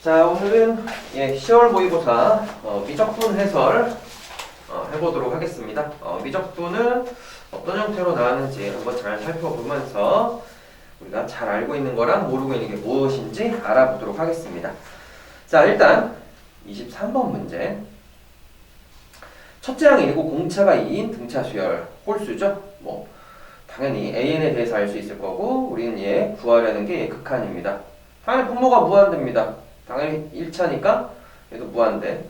자, 오늘은 10월 모의고사 미적분 해설 해보도록 하겠습니다. 미적분은 어떤 형태로 나왔는지 한번 잘 살펴보면서 우리가 잘 알고 있는 거랑 모르고 있는 게 무엇인지 알아보도록 하겠습니다. 자, 일단 23번 문제. 첫째 항 1고 공차가 2인 등차 수열 홀수죠. 뭐 당연히 AN에 대해서 알 수 있을 거고 우리는 얘 구하려는 게 극한입니다. 당연히 분모가 무한대입니다. 당연히 1차니까 얘도 무한대.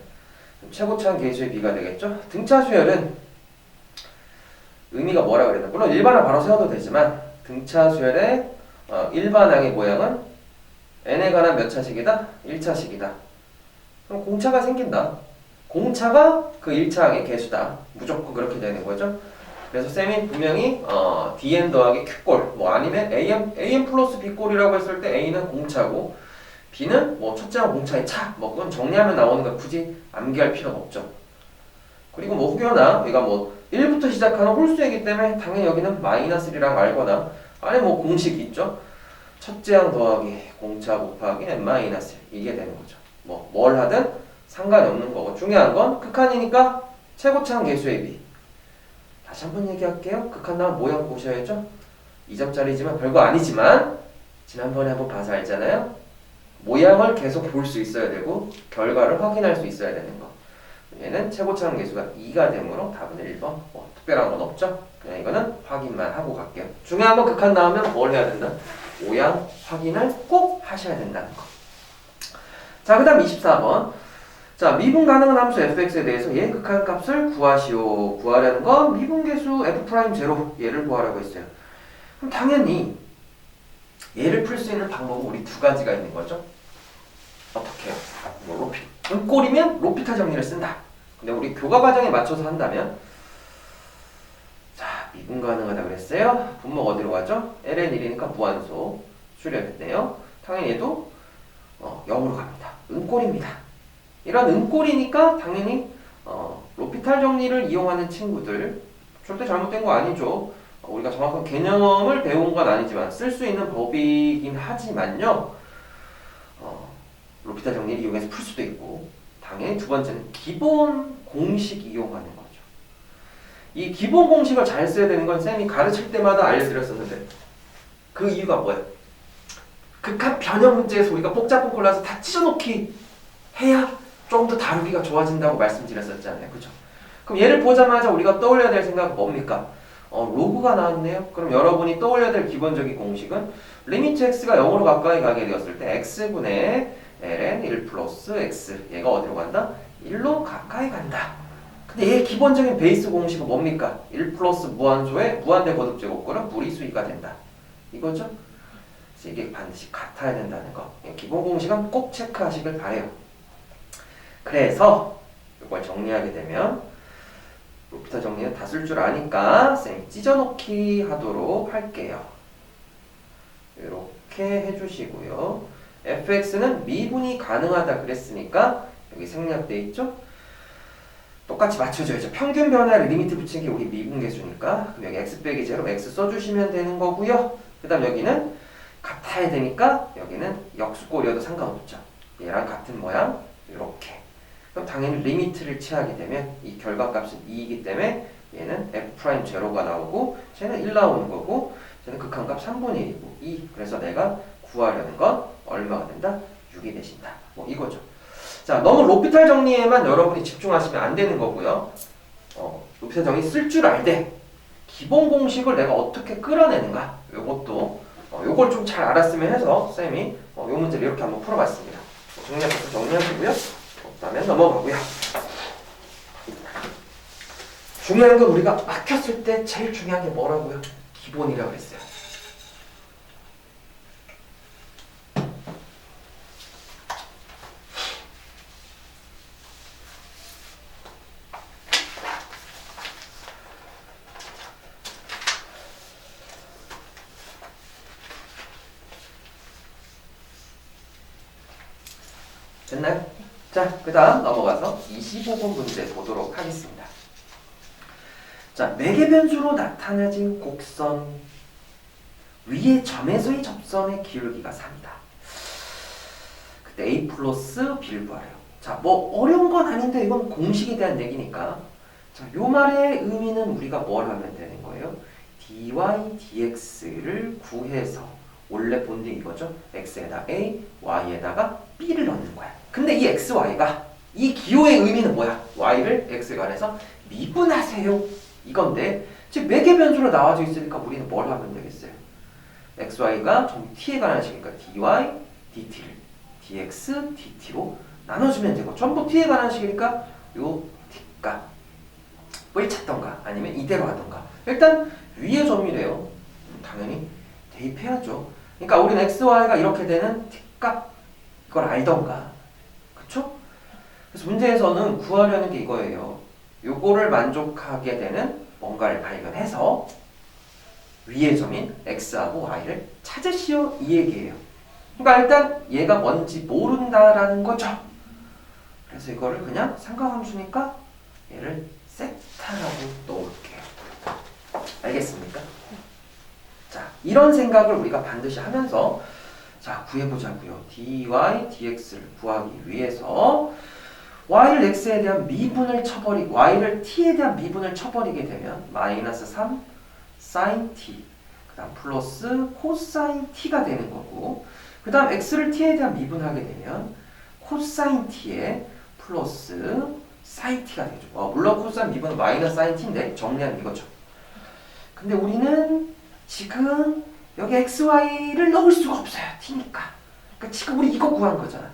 최고차는 계수의 B가 되겠죠. 등차 수열은 의미가 뭐라 그랬나? 물론 일반항 바로 세워도 되지만 등차 수열의 일반항의 모양은 n에 관한 몇 차식이다? 1차식이다. 그럼 공차가 생긴다. 공차가 그 1차항의 개수다. 무조건 그렇게 되는 거죠. 그래서 쌤이 분명히 dn 더하기 q꼴 뭐 아니면 am 플러스 b꼴이라고 했을 때 a는 공차고 b는 뭐 첫째 항 공차의 차 뭐 그건 정리하면 나오는 거 굳이 암기할 필요는 없죠. 그리고 뭐 혹여나 우리가 뭐 1부터 시작하는 홀수이기 때문에 당연히 여기는 마이너스1이라고 알거나 안에 뭐 공식이 있죠. 첫째 항 더하기 공차 곱하기 n 마이너스 1 이게 되는 거죠. 뭐 뭘 하든 상관이 없는 거고 중요한 건 극한이니까 최고차항 개수의 b. 다시 한번 얘기할게요. 극한 나온 모양 보셔야죠. 2점짜리지만 별거 아니지만 지난번에 한번 봐서 알잖아요. 모양을 계속 볼 수 있어야 되고 결과를 확인할 수 있어야 되는 거. 얘는 최고차항 개수가 2가 되므로 답은 1번. 뭐 특별한 건 없죠. 그냥 이거는 확인만 하고 갈게요. 중요한 건 극한 나오면 뭘 해야 된다? 모양 확인을 꼭 하셔야 된다는 거. 자, 그 다음 24번. 자, 미분 가능한 함수 fx에 대해서 얘 극한 값을 구하시오. 구하려는 건 미분계수 f'0 얘를 구하라고 했어요. 그럼 당연히 얘를 풀 수 있는 방법은 우리 두 가지가 있는 거죠. 어떻게 해요? 뭐 로피. 은꼴이면 로피탈 정리를 쓴다. 근데 우리 교과 과정에 맞춰서 한다면 자, 미분 가능하다 그랬어요. 분모가 어디로 가죠? ln1이니까 무한소 수렴했네요. 당연히 얘도 0으로 갑니다. 은꼴입니다. 이런 은꼴이니까 당연히 로피탈 정리를 이용하는 친구들 절대 잘못된 거 아니죠. 우리가 정확한 개념을 배운 건 아니지만 쓸 수 있는 법이긴 하지만요. 로피탈 정리를 이용해서 풀 수도 있고 당연히 두 번째는 기본 공식 이용하는 거죠. 이 기본 공식을 잘 써야 되는 건 쌤이 가르칠 때마다 알려드렸었는데 그 이유가 뭐예요? 극한 변형 문제에서 우리가 복잡한 골라서 다 찢어놓기 해야 좀 더 다루기가 좋아진다고 말씀드렸었잖아요. 그죠? 그럼 얘를 보자마자 우리가 떠올려야 될 생각은 뭡니까? 로그가 나왔네요. 그럼 여러분이 떠올려야 될 기본적인 공식은 리미트 x가 0으로 가까이 가게 되었을 때 x분의 ln 1 플러스 x 얘가 어디로 간다? 1로 가까이 간다. 근데 얘의 기본적인 베이스 공식은 뭡니까? 1 플러스 무한소의 무한대 거듭제곱꼴은 무리수이가 된다. 이거죠? 그래서 이게 반드시 같아야 된다는 거. 기본 공식은 꼭 체크하시길 바래요. 그래서 이걸 정리하게 되면 로피탈 정리는 다 쓸 줄 아니까 쌤이 찢어놓기 하도록 할게요. 이렇게 해주시고요. fx는 미분이 가능하다 그랬으니까 여기 생략돼 있죠? 똑같이 맞춰줘야죠. 평균 변화를 리미트 붙인 게 우리 미분계수니까 그럼 여기 x 빼기 제로 x 써주시면 되는 거고요. 그 다음 여기는 같아야 되니까 여기는 역수꼴이어도 상관없죠. 얘랑 같은 모양 이렇게. 그럼 당연히 리미트를 취하게 되면 이 결과값은 2이기 때문에 얘는 f'0가 나오고 쟤는 1 나오는 거고 쟤는 극한값 3분의 1이고 2. 그래서 내가 구하려는 건 얼마가 된다? 6이 되신다. 뭐 이거죠. 자, 너무 로피탈 정리에만 여러분이 집중하시면 안 되는 거고요. 로피탈 정리 쓸 줄 알 때 기본 공식을 내가 어떻게 끌어내는가 요것도 요걸 좀 잘 알았으면 해서 쌤이 요 문제를 이렇게 한번 풀어봤습니다. 정리하시고요. 그다음에 넘어가고요. 중요한 건 우리가 막혔을 때 제일 중요한 게 뭐라고요? 기본이라고 했어요. 됐나요? 자, 그 다음 넘어가서 25번 문제 보도록 하겠습니다. 자, 매개 변수로 나타나진 곡선 위의 점에서의 접선의 기울기가 3이다. 그때 a 플러스 b를 구하래요. 자, 뭐 어려운 건 아닌데 이건 공식에 대한 얘기니까. 자, 요 말의 의미는 우리가 뭘 하면 되는 거예요? dy dx를 구해서 원래 본딩 이거죠. x에다 a, y에다가 b를 넣는 거야. 근데 이 x, y가 이 기호의 의미는 뭐야? y를 x에 관해서 미분하세요. 이건데 지금 매개 변수로 나와져 있으니까 우리는 뭘 하면 되겠어요? x, y가 좀 t에 관한 식이니까 dy, dt를 dx, dt로 나눠주면 되고 전부 t에 관한 식이니까 요 t값을 찾던가 아니면 이대로 하던가 일단 위의 점이래요. 당연히 대입해야죠. 그러니까 우리는 x, y가 이렇게 되는 t값 이걸 알던가 그쵸? 그래서 문제에서는 구하려는 게 이거예요. 요거를 만족하게 되는 뭔가를 발견해서 위의 점인 x하고 y를 찾으시오 이 얘기예요. 그러니까 일단 얘가 뭔지 모른다라는 거죠. 그래서 이거를 그냥 삼각함수니까 얘를 세타라고 넣을게요. 알겠습니까? 자, 이런 생각을 우리가 반드시 하면서 자, 구해보자고요. dy, dx를 구하기 위해서 y를 x에 대한 미분을 쳐버리고 y를 t에 대한 미분을 쳐버리게 되면 마이너스 3 sin t 그 다음 플러스 코사인 t가 되는 거고 그 다음 x를 t에 대한 미분하게 되면 코사인 t에 플러스 sin t가 되죠. 물론 코사인 미분은 마이너스 sin t인데 정리하면 이거죠. 근데 우리는 지금 여기 x, y를 넣을 수가 없어요. t니까. 그러니까 지금 우리 이거 구한 거잖아.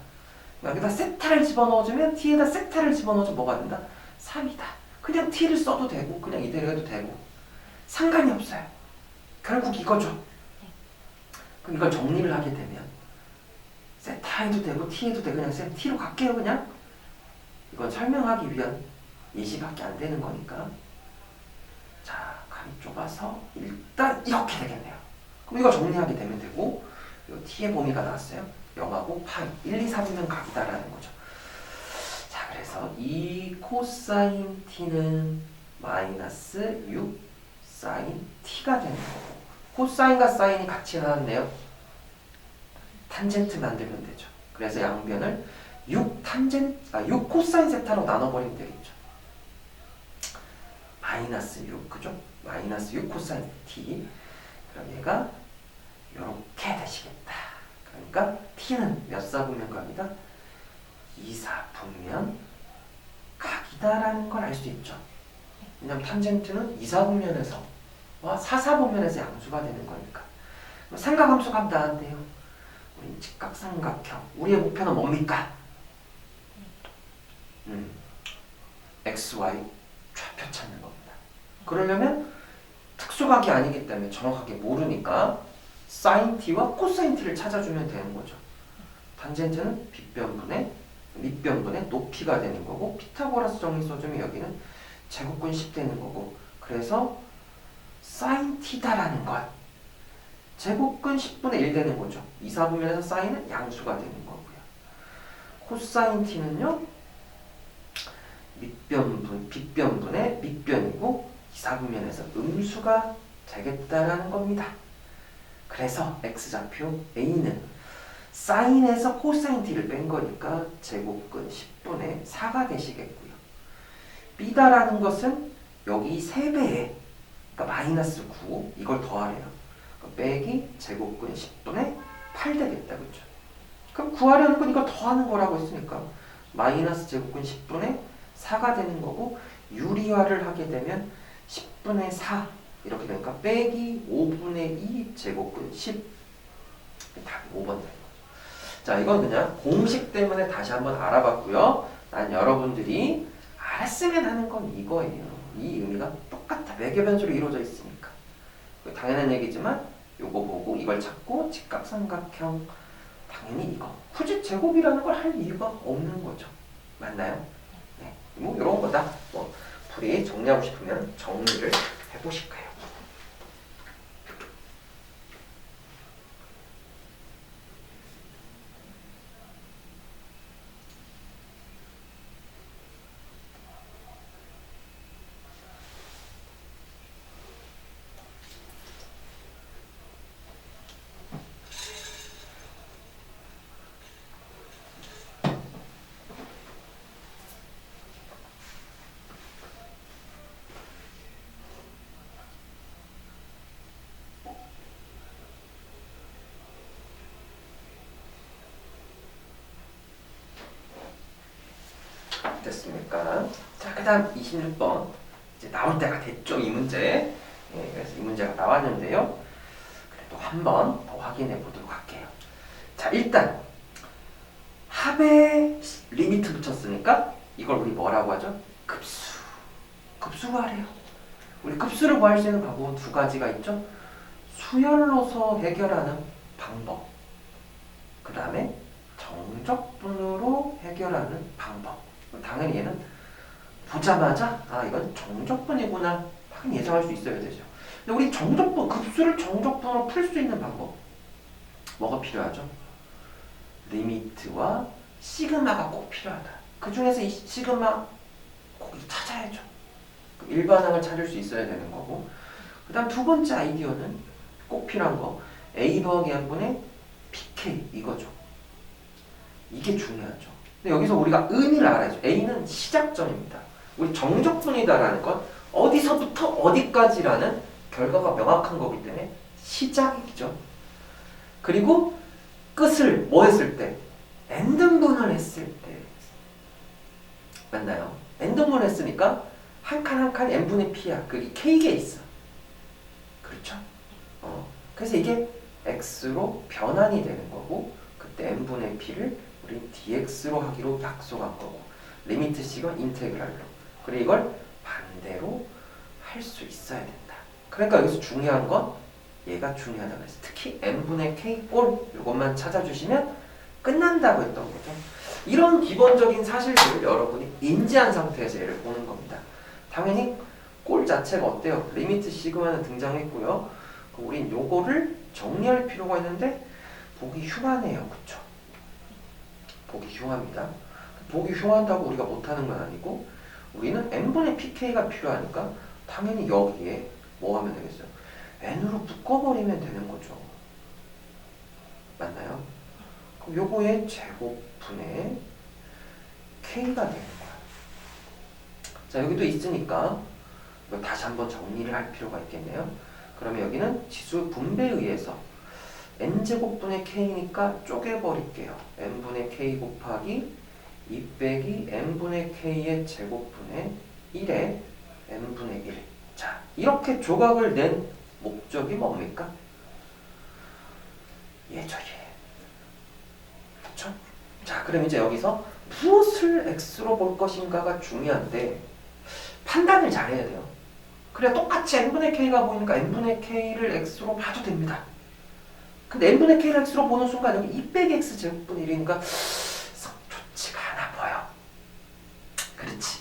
여기다 세타를 집어넣어주면 t에다 세타를 집어넣어주면 뭐가 된다? 3이다. 그냥 t를 써도 되고 그냥 이대로 해도 되고 상관이 없어요. 결국 이거죠. 그럼 이걸 정리를 하게 되면 세타 해도 되고 t 해도 되고 그냥 쌤 t로 갈게요 그냥. 이건 설명하기 위한 예시밖에 안 되는 거니까. 자, 감이 좁아서 일단 이렇게 되겠네요. 그럼 이거 정리하게 되면 되고 요 t의 범위가 나왔어요. 0하고 파이 1, 2, 3이면 각이다라는 거죠. 자, 그래서 이 코사인 t는 마이너스 6 사인 t가 되는 거고 코사인과 사인이 같이 나왔네요. 탄젠트 만들면 되죠. 그래서 양변을 6 코사인 세타로 나눠버리면 되겠죠. 마이너스 6 그죠? 마이너스 6 코사인 t 그럼 얘가 이렇게 되시겠다. 그러니까 t는 몇 사분면 각이다? 2사분면 각이다라는 걸 알 수 있죠. 왜냐면 탄젠트는 2사분면에서 4사분면에서 양수가 되는 거니까. 삼각함수 값 나왔네요. 우리 직각삼각형. 우리의 목표는 뭡니까? XY 좌표 찾는 겁니다. 그러려면 특수각이 아니기 때문에 정확하게 모르니까 sin t와 코사인 t를 찾아주면 되는 거죠. 탄젠트는 빗변분의 밑변분의 높이가 되는 거고 피타고라스 정리 써주면 여기는 제곱근 10 되는 거고 그래서 sin t다라는 건 제곱근 10분의 1 되는 거죠. 2사분면에서 sin은 양수가 되는 거고요. 코사인 t는요 빗변분의 밑변이고 2사분면에서 음수가 되겠다라는 겁니다. 그래서 x좌표 a는 사인에서 코사인 t를 뺀 거니까 제곱근 10분의 4가 되시겠고요. b다라는 것은 여기 3배에 그러니까 마이너스 9 이걸 더하래요. 그러니까 빼기 제곱근 10분의 8 되겠다. 그렇죠? 그럼 구하려는 건 이걸 더하는 거라고 했으니까 마이너스 제곱근 10분의 4가 되는 거고 유리화를 하게 되면 10분의 4 이렇게 되니까 빼기 5분의 2 제곱근 10 답이 5번 되는 거죠. 자, 이건 그냥 공식 때문에 다시 한번 알아봤고요. 난 여러분들이 알았으면 하는 건 이거예요. 이 의미가 똑같아. 매개 변수로 이루어져 있으니까. 당연한 얘기지만 요거 보고 이걸 찾고 직각삼각형 당연히 이거 굳이 제곱이라는 걸 할 이유가 없는 거죠. 맞나요? 네. 뭐 이런 거다. 뭐 풀이 정리하고 싶으면 정리를 해보실까요? 됐습니까? 자, 그 다음 26번. 이제 나올 때가 됐죠, 이 문제. 예, 그래서 이 문제가 나왔는데요. 그래도 한 번 더 확인해 보도록 할게요. 자, 일단 합에 리미트 붙였으니까 이걸 우리 뭐라고 하죠? 급수. 급수 구하래요. 우리 급수를 구할 수 있는 방법은 두 가지가 있죠. 수열로서 해결하는 방법. 그 다음에 정적분으로 해결하는 방법. 당연히 얘는 보자마자 아 이건 정적분이구나 확 예상할 수 있어야 되죠. 근데 우리 정적분, 급수를 정적분으로 풀 수 있는 방법 뭐가 필요하죠? 리미트와 시그마가 꼭 필요하다. 그 중에서 이 시그마 꼭 찾아야죠. 일반항을 찾을 수 있어야 되는 거고, 그 다음 두 번째 아이디어는 꼭 필요한 거 A 더하기 n분의 pk 이거죠. 이게 중요하죠. 근데 여기서 우리가 의미를 알아야죠. A는 시작점입니다. 우리 정적분이다라는 건 어디서부터 어디까지라는 결과가 명확한 거기 때문에 시작이죠. 그리고 끝을 뭐 했을 때? n등분을 했을 때. 맞나요? n등분을 했으니까 한 칸 한 칸 n분의 p야. 그게 k가 있어. 그렇죠? 그래서 이게 x로 변환이 되는 거고, 그때 n분의 p를 우리 dx로 하기로 약속한 거고, 리미트 식은 인테그랄로. 그리고 이걸 반대로 할 수 있어야 된다. 그러니까 여기서 중요한 건 얘가 중요하다고 했어. 특히 n분의 k 꼴 이것만 찾아주시면 끝난다고 했던 거죠. 이런 기본적인 사실들을 여러분이 인지한 상태에서 얘를 보는 겁니다. 당연히 꼴 자체가 어때요? 리미트 시그마는 등장했고요. 우린 요거를 정리할 필요가 있는데 보기 흉하네요. 그쵸? 보기 흉합니다. 보기 흉한다고 우리가 못하는 건 아니고, 우리는 n분의 pk가 필요하니까 당연히 여기에 뭐 하면 되겠어요? n으로 묶어버리면 되는 거죠. 맞나요? 그럼 요거의 제곱분의 k가 되는 거야. 자, 여기도 있으니까 이거 다시 한번 정리를 할 필요가 있겠네요. 그러면 여기는 지수 분배에 의해서 n제곱분의 k니까 쪼개버릴게요. n분의 k 곱하기 2 빼기 n분의 k의 제곱분의 1에 n분의 1. 자, 이렇게 조각을 낸 목적이 뭡니까? 얘죠, 얘. 그쵸? 자, 그럼 이제 여기서 무엇을 x로 볼 것인가가 중요한데 판단을 잘해야 돼요. 그래야 똑같이 n분의 k가 보이니까 n분의 k를 x로 봐도 됩니다. 근데 n분의 k를 x로 보는 순간 여기 2 빼기 x 제곱분의 1이니까 썩 좋지가 않아 보여. 그렇지.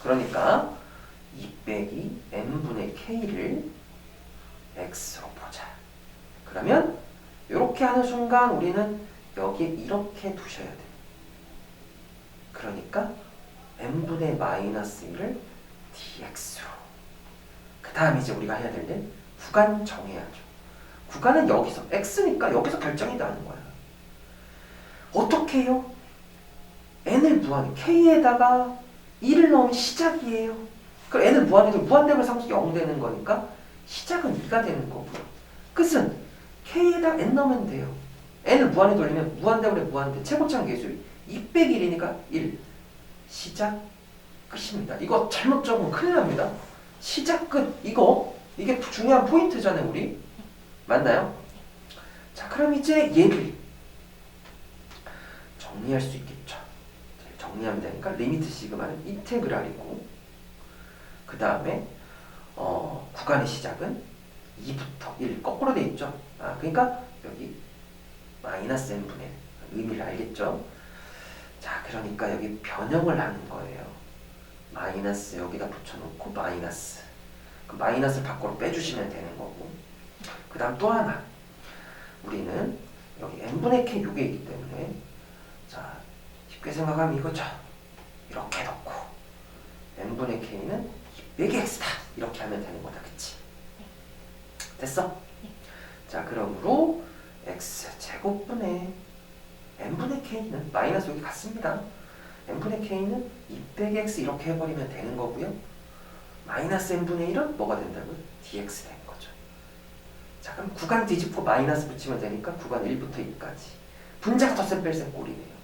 그러니까 2 빼기 n분의 k를 x로 보자. 그러면 이렇게 하는 순간 우리는 여기에 이렇게 두셔야 돼. 그러니까 n분의 마이너스 1을 dx로. 그 다음 이제 우리가 해야 될 일, 구간 정해야죠. 구간은 여기서 x니까 여기서 결정이 나는 거야. 어떻게 해요? n을 무한해. k에다가 2를 넣으면 시작이에요. 그럼 n을 무한해도 무한대별 상수 0 되는 거니까 시작은 2가 되는 거고요. 끝은 k에다 n 넣으면 돼요. n을 무한에 돌리면 무한대별의 무한대 최고차는 계수율 2 빼기 1이니까 1. 시작 끝입니다. 이거 잘못 적으면 큰일 납니다. 시작 끝 이게 중요한 포인트잖아요. 우리 맞나요? 자, 그럼 이제 얘를 정리할 수 있겠죠. 정리하면 되니까 리미트 시그마는 인테그랄이고, 그 다음에 구간의 시작은 2부터 1 거꾸로 돼 있죠. 그러니까 여기 마이너스 n분의 의미를 알겠죠? 자, 그러니까 여기 변형을 하는 거예요. 마이너스 여기다 붙여놓고 마이너스. 그 마이너스를 밖으로 빼주시면 되는 거고. 그 다음 또 하나. 우리는 여기 n분의 k 요게 있기 때문에, 자, 쉽게 생각하면 이거죠. 이렇게 넣고 n분의 k는 2 빼기 x다. 이렇게 하면 되는 거다. 그치? 됐어? 자, 그러므로 x 제곱분의 n분의 k는 마이너스 여기 같습니다. n분의 k는 2 빼기 x 이렇게 해버리면 되는 거고요. 마이너스 n분의 1은 뭐가 된다고요? dx 되는 거죠. 자, 그럼 구간 뒤집고 마이너스 붙이면 되니까 구간 1부터 2까지. 분자가 덧셈 뺄셈 꼴이네요.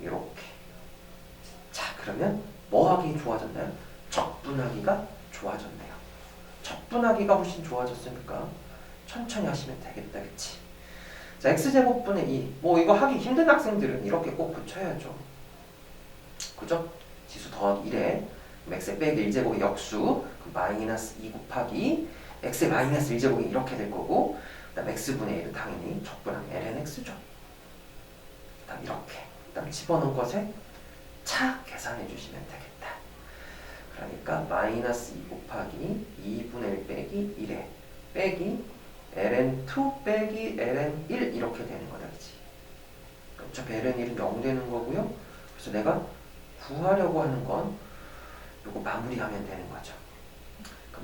이렇게. 자, 그러면 뭐 하기 좋아졌나요? 적분하기가 좋아졌네요. 적분하기가 훨씬 좋아졌으니까 천천히 하시면 되겠다, 그치? 자, x제곱분의 2. 뭐 이거 하기 힘든 학생들은 이렇게 꼭 붙여야죠. 그죠? 지수 더하기 1에 x 빼기 1제곱의 역수, 그럼 마이너스 2 곱하기 x의 마이너스 1제곱이 이렇게 될 거고, 그 다음 x분의 1은 당연히 적분하면 ln x죠. 그 다음 이렇게. 그 다음 집어넣은 것에 차 계산해 주시면 되겠다. 그러니까 마이너스 2 곱하기 2분의 1 빼기 1에 빼기 ln2 빼기 ln1 이렇게 되는 거다, 그치? 어차피 ln1은 0 되는 거고요. 그래서 내가 구하려고 하는 건 요거 마무리하면 되는 거죠.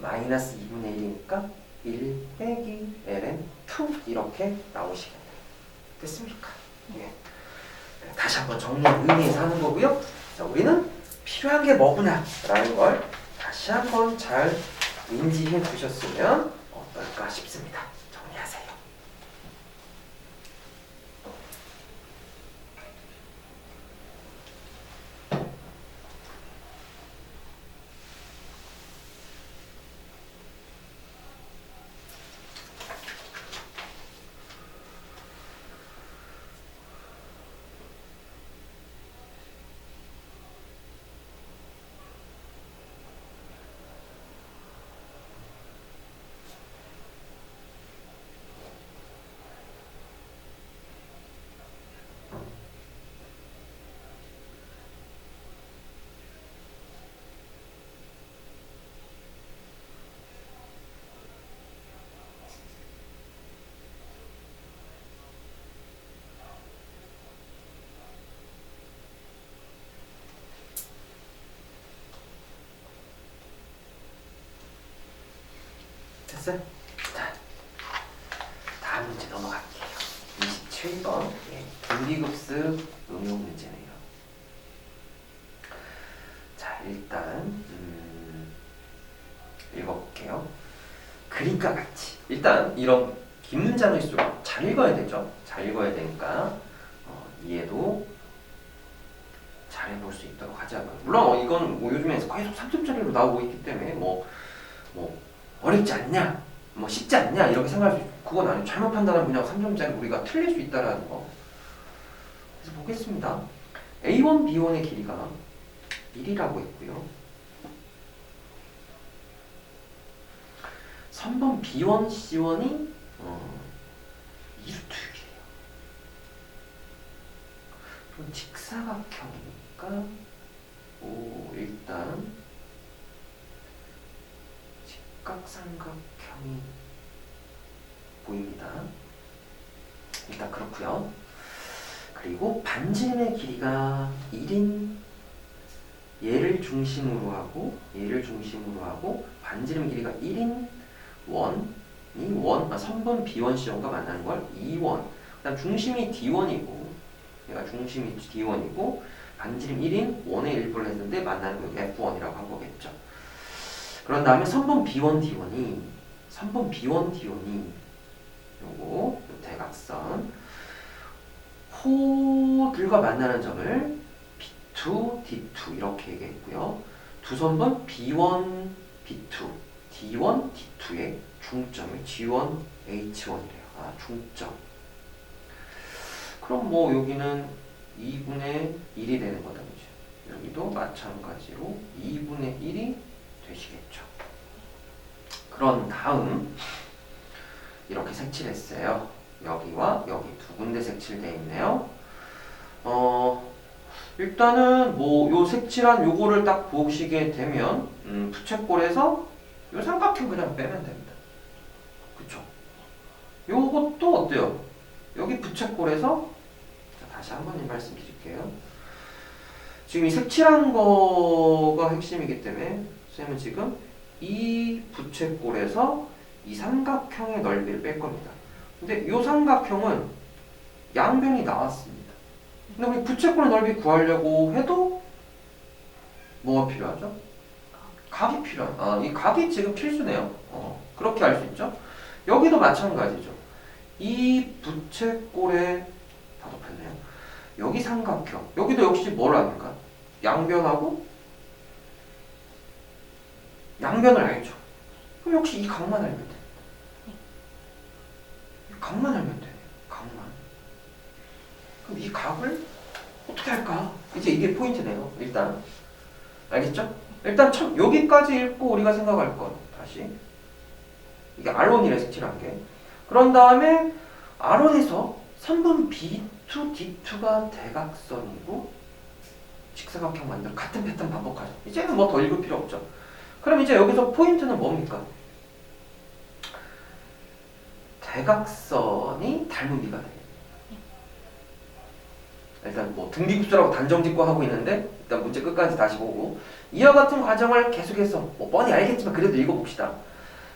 마이너스 2분의 1이니까 1 빼기 ln2 이렇게 나오시겠네요. 됐습니까? 예. 다시 한번 정리한 의미에서 하는 거고요. 자, 우리는 필요한 게 뭐구나 라는 걸 다시 한번 잘 인지해 두셨으면 어떨까 싶습니다. 정리하세요. 됐어요? 자, 다음 문제 넘어갈게요. 27번 분비급수 응용 문제네요. 자, 일단 읽어볼게요. 그림과 같이 일단 이런 긴 문장일수록 잘 읽어야 되죠. 잘 읽어야 되니까 이해도 잘 해볼 수 있도록 하자고요. 물론 이건 뭐 요즘에 계속 3점짜리로 나오고 있기 때문에 뭐 어렵지 않냐, 뭐 쉽지 않냐 이렇게 생각할 수 있고, 그건 아니에요. 잘못 판단하면 그냥 3점짜리 우리가 틀릴 수 있다라는 거. 그래서 보겠습니다. A1, B1의 길이가 1이라고 했고요. 3번 B1, C1이 2루트 6이에요. 그럼 직사각형이니까 일단 직각삼각형이 보입니다. 일단 그렇고요. 그리고 반지름의 길이가 1인 얘를 중심으로 하고 반지름 길이가 1인 원이 3번 B1, C1과 만나는 걸 2원. 그다음 중심이 D1이고 얘가 중심이 D1이고 반지름 1인 원의 일부를 했는데 만나는 거 F1이라고 한 거겠죠. 그런 다음에 3번 B1, D1이 요거 대각선 호들과 만나는 점을 B2, D2 이렇게 얘기했고요. 두 선번 B1, B2, D1, D2의 중점을 G1, H1이래요. 중점. 그럼 뭐 여기는 2분의 1이 되는 거다, 그죠? 여기도 마찬가지로 2분의 1이 되시겠죠. 그런 다음 이렇게 색칠했어요. 여기와 여기 두 군데 색칠되어 있네요. 일단은 뭐 요 색칠한 요거를 딱 보시게 되면 부채꼴에서 요 삼각형 그냥 빼면 됩니다. 그쵸? 요것도 어때요? 여기 부채꼴에서 다시 한 번 말씀드릴게요. 지금 이 색칠한 거가 핵심이기 때문에 쌤은 지금 이 부채꼴에서 이 삼각형의 넓이를 뺄 겁니다. 근데 이 삼각형은 양변이 나왔습니다. 근데 우리 부채꼴의 넓이 구하려고 해도 뭐가 필요하죠? 각이 필요한. 이 각이 지금 필수네요. 그렇게 알 수 있죠? 여기도 마찬가지죠. 이 부채꼴에 다 덮였네요. 여기 삼각형, 여기도 역시 뭘 아는가? 양변하고 양변을 알죠. 그럼 역시 이 각만 알면 돼. 이 각만 알면 돼. 각만. 그럼 이 각을 어떻게 할까? 이제 이게 포인트네요. 일단 알겠죠? 일단 여기까지 읽고 우리가 생각할 건 다시 이게 R1이래 스틸한 게. 그런 다음에 R1에서 3번 B2, D2가 대각선이고 직사각형 만들 같은 패턴 반복하죠. 이제는 뭐 더 읽을 필요 없죠. 그럼 이제 여기서 포인트는 뭡니까? 대각선이 닮은 비가 되겠네요. 일단 뭐 등비급수라고 단정 짓고 하고 있는데 일단 문제 끝까지 다시 보고 이와 같은 과정을 계속해서 뭐 뻔히 알겠지만 그래도 읽어봅시다.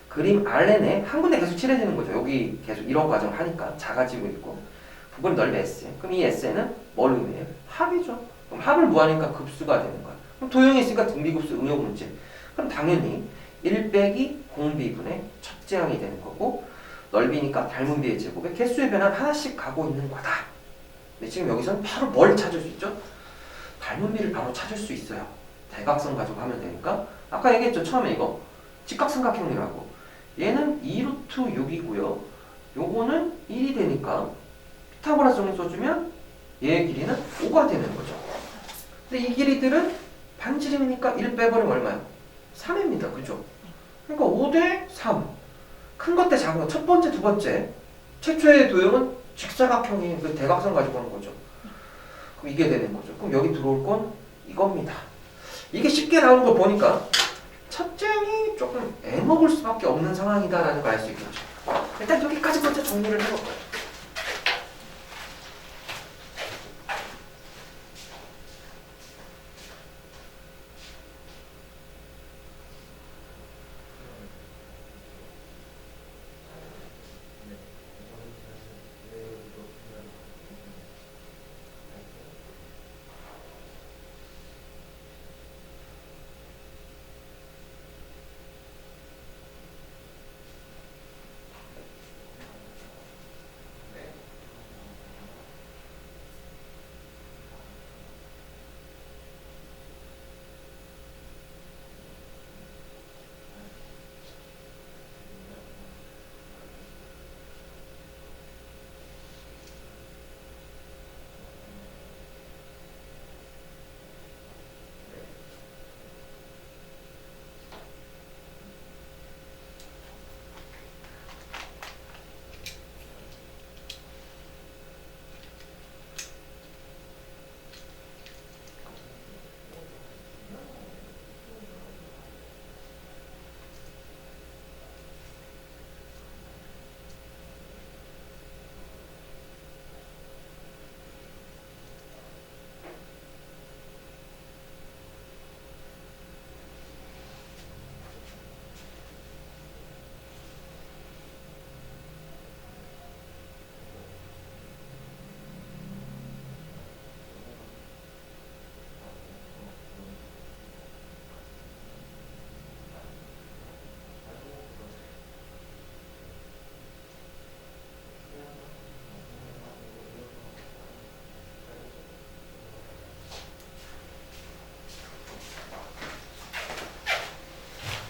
그림 Rn에 한 군데 계속 칠해지는 거죠. 여기 계속 이런 과정을 하니까 작아지고 있고 부분 넓이 S. 그럼 이 S는 뭘 의미해요? 합이죠. 그럼 합을 무한이니까 급수가 되는 거야. 그럼 도형이 있으니까 등비급수 응용 문제. 그럼 당연히 1 빼기 공비분의 첫째 항이 되는 거고 넓이니까 닮은 비의 제곱에 개수의 변환 하나씩 가고 있는 거다. 근데 지금 여기서는 바로 뭘 찾을 수 있죠? 닮은 비를 바로 찾을 수 있어요. 대각선 가지고 하면 되니까. 아까 얘기했죠. 처음에 이거 직각삼각형이라고. 얘는 2루트 6이고요. 요거는 1이 되니까 피타고라스 정리 써주면 얘의 길이는 5가 되는 거죠. 근데 이 길이들은 반지름이니까 1 빼버리면 얼마야? 3입니다. 그죠? 그러니까 5대 3. 큰 것 대 작은 것. 첫 번째, 두 번째. 최초의 도형은 직사각형이 그 대각선 가지고 하는 거죠. 그럼 이게 되는 거죠. 그럼 여기 들어올 건 이겁니다. 이게 쉽게 나오는 걸 보니까 첫째이 조금 애먹을 수밖에 없는 상황이다라는 걸 알 수 있겠죠. 일단 여기까지 먼저 정리를 해볼까요?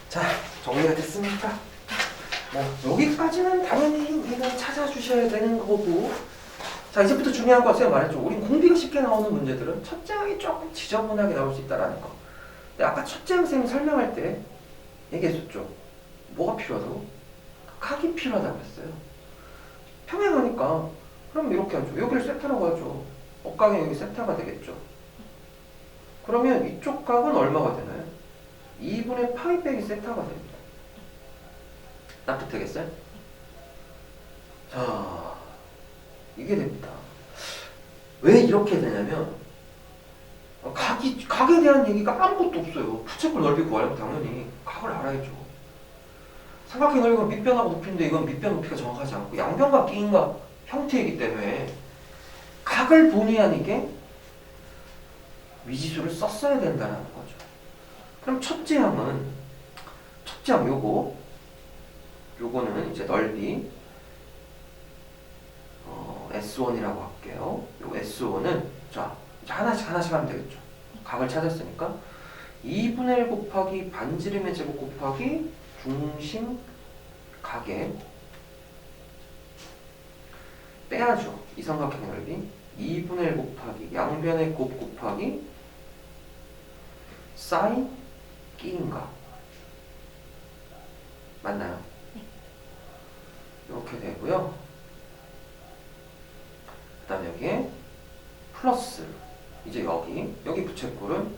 자, 정리가 됐습니까? 뭐 여기까지는 당연히 우리가 찾아주셔야 되는 거고. 자, 이제부터 중요한 거 제가 말했죠. 우린 공비가 쉽게 나오는 문제들은 첫째 항이 조금 지저분하게 나올 수 있다는 거. 근데 아까 첫째 항 선생님이 설명할 때 얘기했었죠. 뭐가 필요하다고? 각이 필요하다고 했어요. 평행하니까 그럼 이렇게 하죠. 여기를 세타라고 하죠. 억각이 여기 세타가 되겠죠. 그러면 이쪽 각은 얼마가 되나요? 2분의 파이 빼기 세타가 됩니다. 납득되겠어요? 자, 이게 됩니다. 왜 이렇게 되냐면 각에 대한 얘기가 아무것도 없어요. 부채꼴 넓이 구하려면 당연히 각을 알아야죠. 삼각형 넓이가 밑변하고 높이인데 이건 밑변 높이가 정확하지 않고 양변과 끼인과 형태이기 때문에 각을 본의 아니게 미지수를 썼어야 된다는 거죠. 그럼 첫째 항은 첫째 항 요거는 이제 넓이 S1이라고 할게요. 요 S1은 자 이제 하나씩 하면 되겠죠. 각을 찾았으니까 2분의 1 곱하기 반지름의 제곱 곱하기 중심 각에 빼야죠. 이 삼각형 넓이 2분의 1 곱하기 양변의 곱 곱하기 사인 끼인가 맞나요? 이렇게 되고요. 그 다음 여기에 플러스 이제 여기 부채꼴은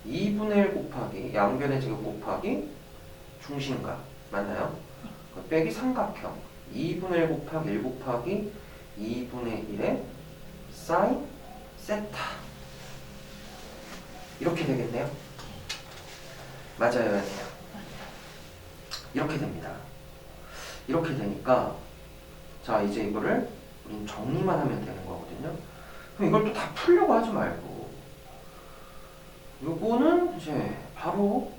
2분의 1 곱하기 양변의 제곱 곱하기 중심각 맞나요? 빼기 삼각형 2분의 1 곱하기 1 곱하기 2분의 1의 사인 세타 이렇게 되겠네요. 맞아요, 아니에요? 이렇게 됩니다. 이렇게 되니까 자 이제 이거를 우린 정리만 하면 되는 거거든요. 그럼 이걸 또 다 풀려고 하지 말고 요거는 이제 바로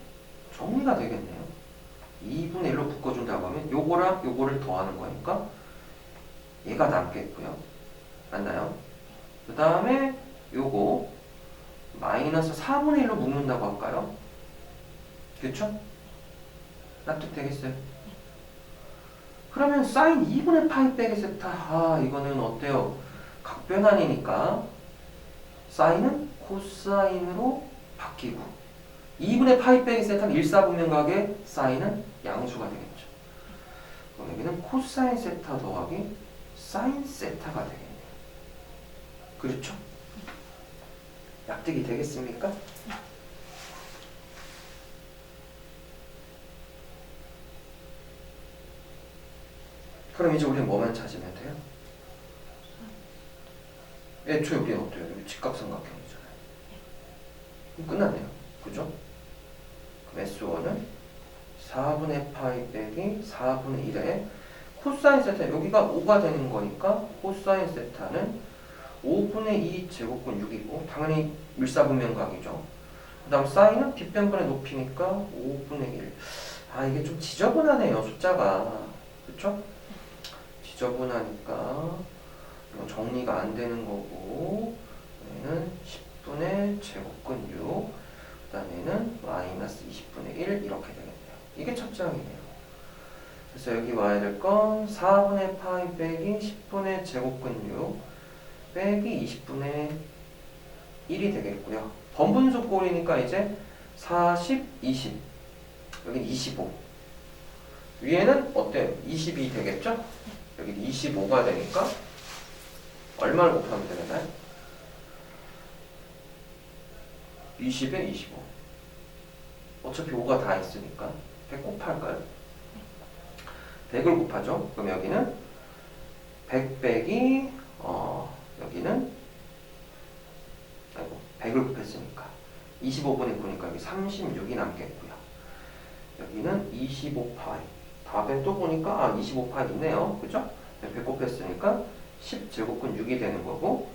정리가 되겠네요. 2분의 1로 묶어준다고 하면 요거랑 요거를 더하는 거니까 얘가 남겠고요. 맞나요? 그 다음에 요거 마이너스 4분의 1로 묶는다고 할까요? 그쵸? 납득되겠어요? 그러면 사인 2분의 파이 빼기 세타 이거는 어때요? 각변환이니까 사인은 코사인으로 바뀌고 2분의 파이 빼기 세타는 1사분면각의 사인은 양수가 되겠죠. 그럼 여기는 코사인 세타 더하기 사인 세타가 되겠네요. 그렇죠? 납득이 되겠습니까? 그럼 이제 우리는 뭐만 찾으면 돼요? 애초에 우리는 어때요? 여기 직각삼각형이잖아요. 그럼 끝났네요. 그죠? 그럼 S1은 4분의 파이 빼기 4분의 1에 코사인 세타 여기가 5가 되는 거니까 코사인 세타는 5분의 2 제곱근 6이고 당연히 밀사분면각이죠. 그 다음 사인은 빗변분의 높이니까 5분의 1. 이게 좀 지저분하네요. 숫자가. 그쵸? 지저분하니까 이거 정리가 안 되는 거고 얘는 10분의 제곱근 6 그 다음에는 마이너스 20분의 1 이렇게 되겠네요. 이게 첫 장이네요. 그래서 여기 와야 될 건 4분의 파이 빼기 10분의 제곱근 6 빼기 20분의 1이 되겠고요. 번분수 꼴이니까 이제 40, 20 여기 25 위에는 어때요? 20이 되겠죠? 여기 25가 되니까 얼마를 곱하면 되나요? 20에 25 어차피 5가 다 있으니까 100 곱할까요? 100을 곱하죠. 그럼 여기는 100 빼기 여기는 100을 곱했으니까 25분의 9니까 여기 36이 남겠고요. 여기는 25파이 답엔 또 보니까 25파이 있네요. 그죠? 100 곱했으니까 10제곱근 6이 되는 거고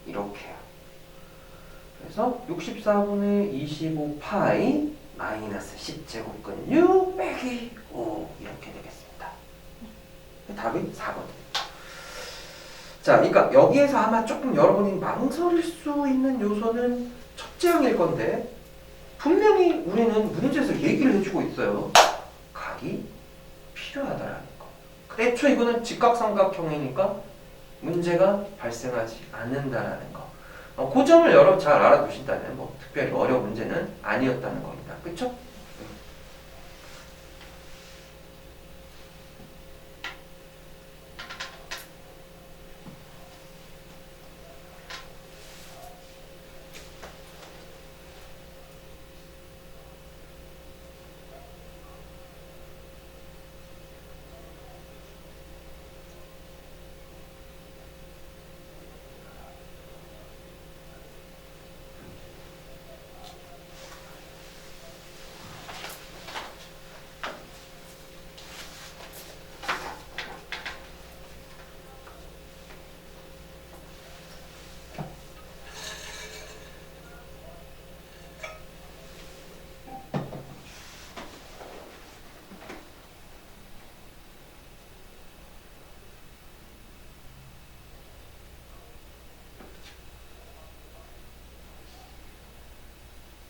이렇게요. 그래서 64분의 25파이 마이너스 10제곱근 6 빼기 5 이렇게 되겠습니다. 답이 4번. 자, 그러니까 여기에서 아마 조금 여러분이 망설일 수 있는 요소는 첫째 항일 건데 분명히 우리는 문제에서 얘기를 해주고 있어요. 각이 필요하다라는 거. 애초에 이거는 직각삼각형이니까 문제가 발생하지 않는다라는 거. 그 점을 여러분 잘 알아두신다면 뭐 특별히 어려운 문제는 아니었다는 겁니다. 그쵸?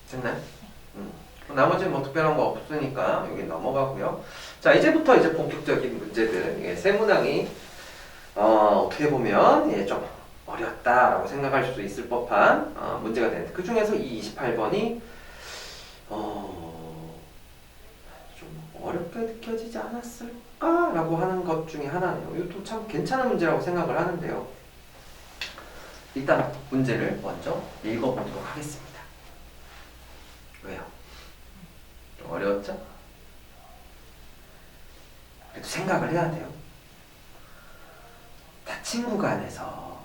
됐나요? 나머지는 뭐 특별한 거 없으니까 여기 넘어가고요. 자, 이제부터 이제 본격적인 문제들. 예, 세문항이 어떻게 보면 예, 좀 어렵다라고 생각할 수도 있을 법한 문제가 되는데 그 중에서 이 28번이 좀 어렵게 느껴지지 않았을까라고 하는 것 중에 하나네요. 이것도 참 괜찮은 문제라고 생각을 하는데요. 일단 문제를 먼저 읽어보도록 하겠습니다. 왜요? 좀 어려웠죠? 그래도 생각을 해야 돼요. 닫힌 구간에서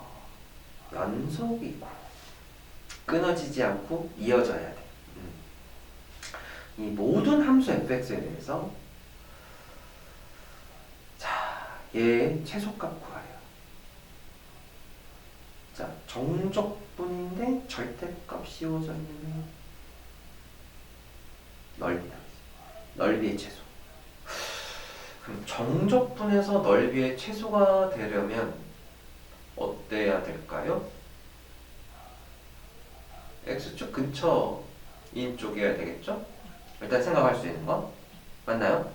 연속이고 끊어지지 않고 이어져야 돼. 이 모든 함수 fx에 대해서 자, 얘의 최소값 구하래요. 자, 정적분인데 절대값 씌워져 있는 넓이다. 넓이의 최소. 그럼 정적분에서 넓이의 최소가 되려면 어때야 될까요? x축 근처인 쪽이어야 되겠죠? 일단 생각할 수 있는 거 맞나요?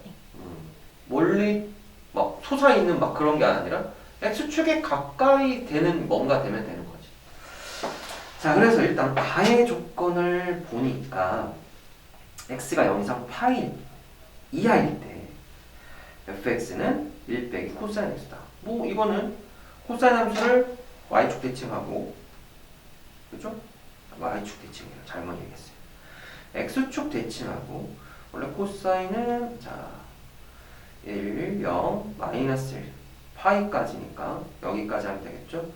멀리 막 솟아있는 막 그런 게 아니라 x축에 가까이 되는 뭔가 되면 되는 거지. 자, 그래서 일단 가의 조건을 보니까 x가 0 이상 파이 이하일 때 fx는 1 빼기 코사인 x다. 뭐 이거는 코사인 함수를 y축 대칭하고, 그죠? y축 대칭이에요. 잘못 얘기했어요. x축 대칭하고, 원래 코사인은 자 1, 0, 마이너스 1, 파이까지니까 여기까지 하면 되겠죠?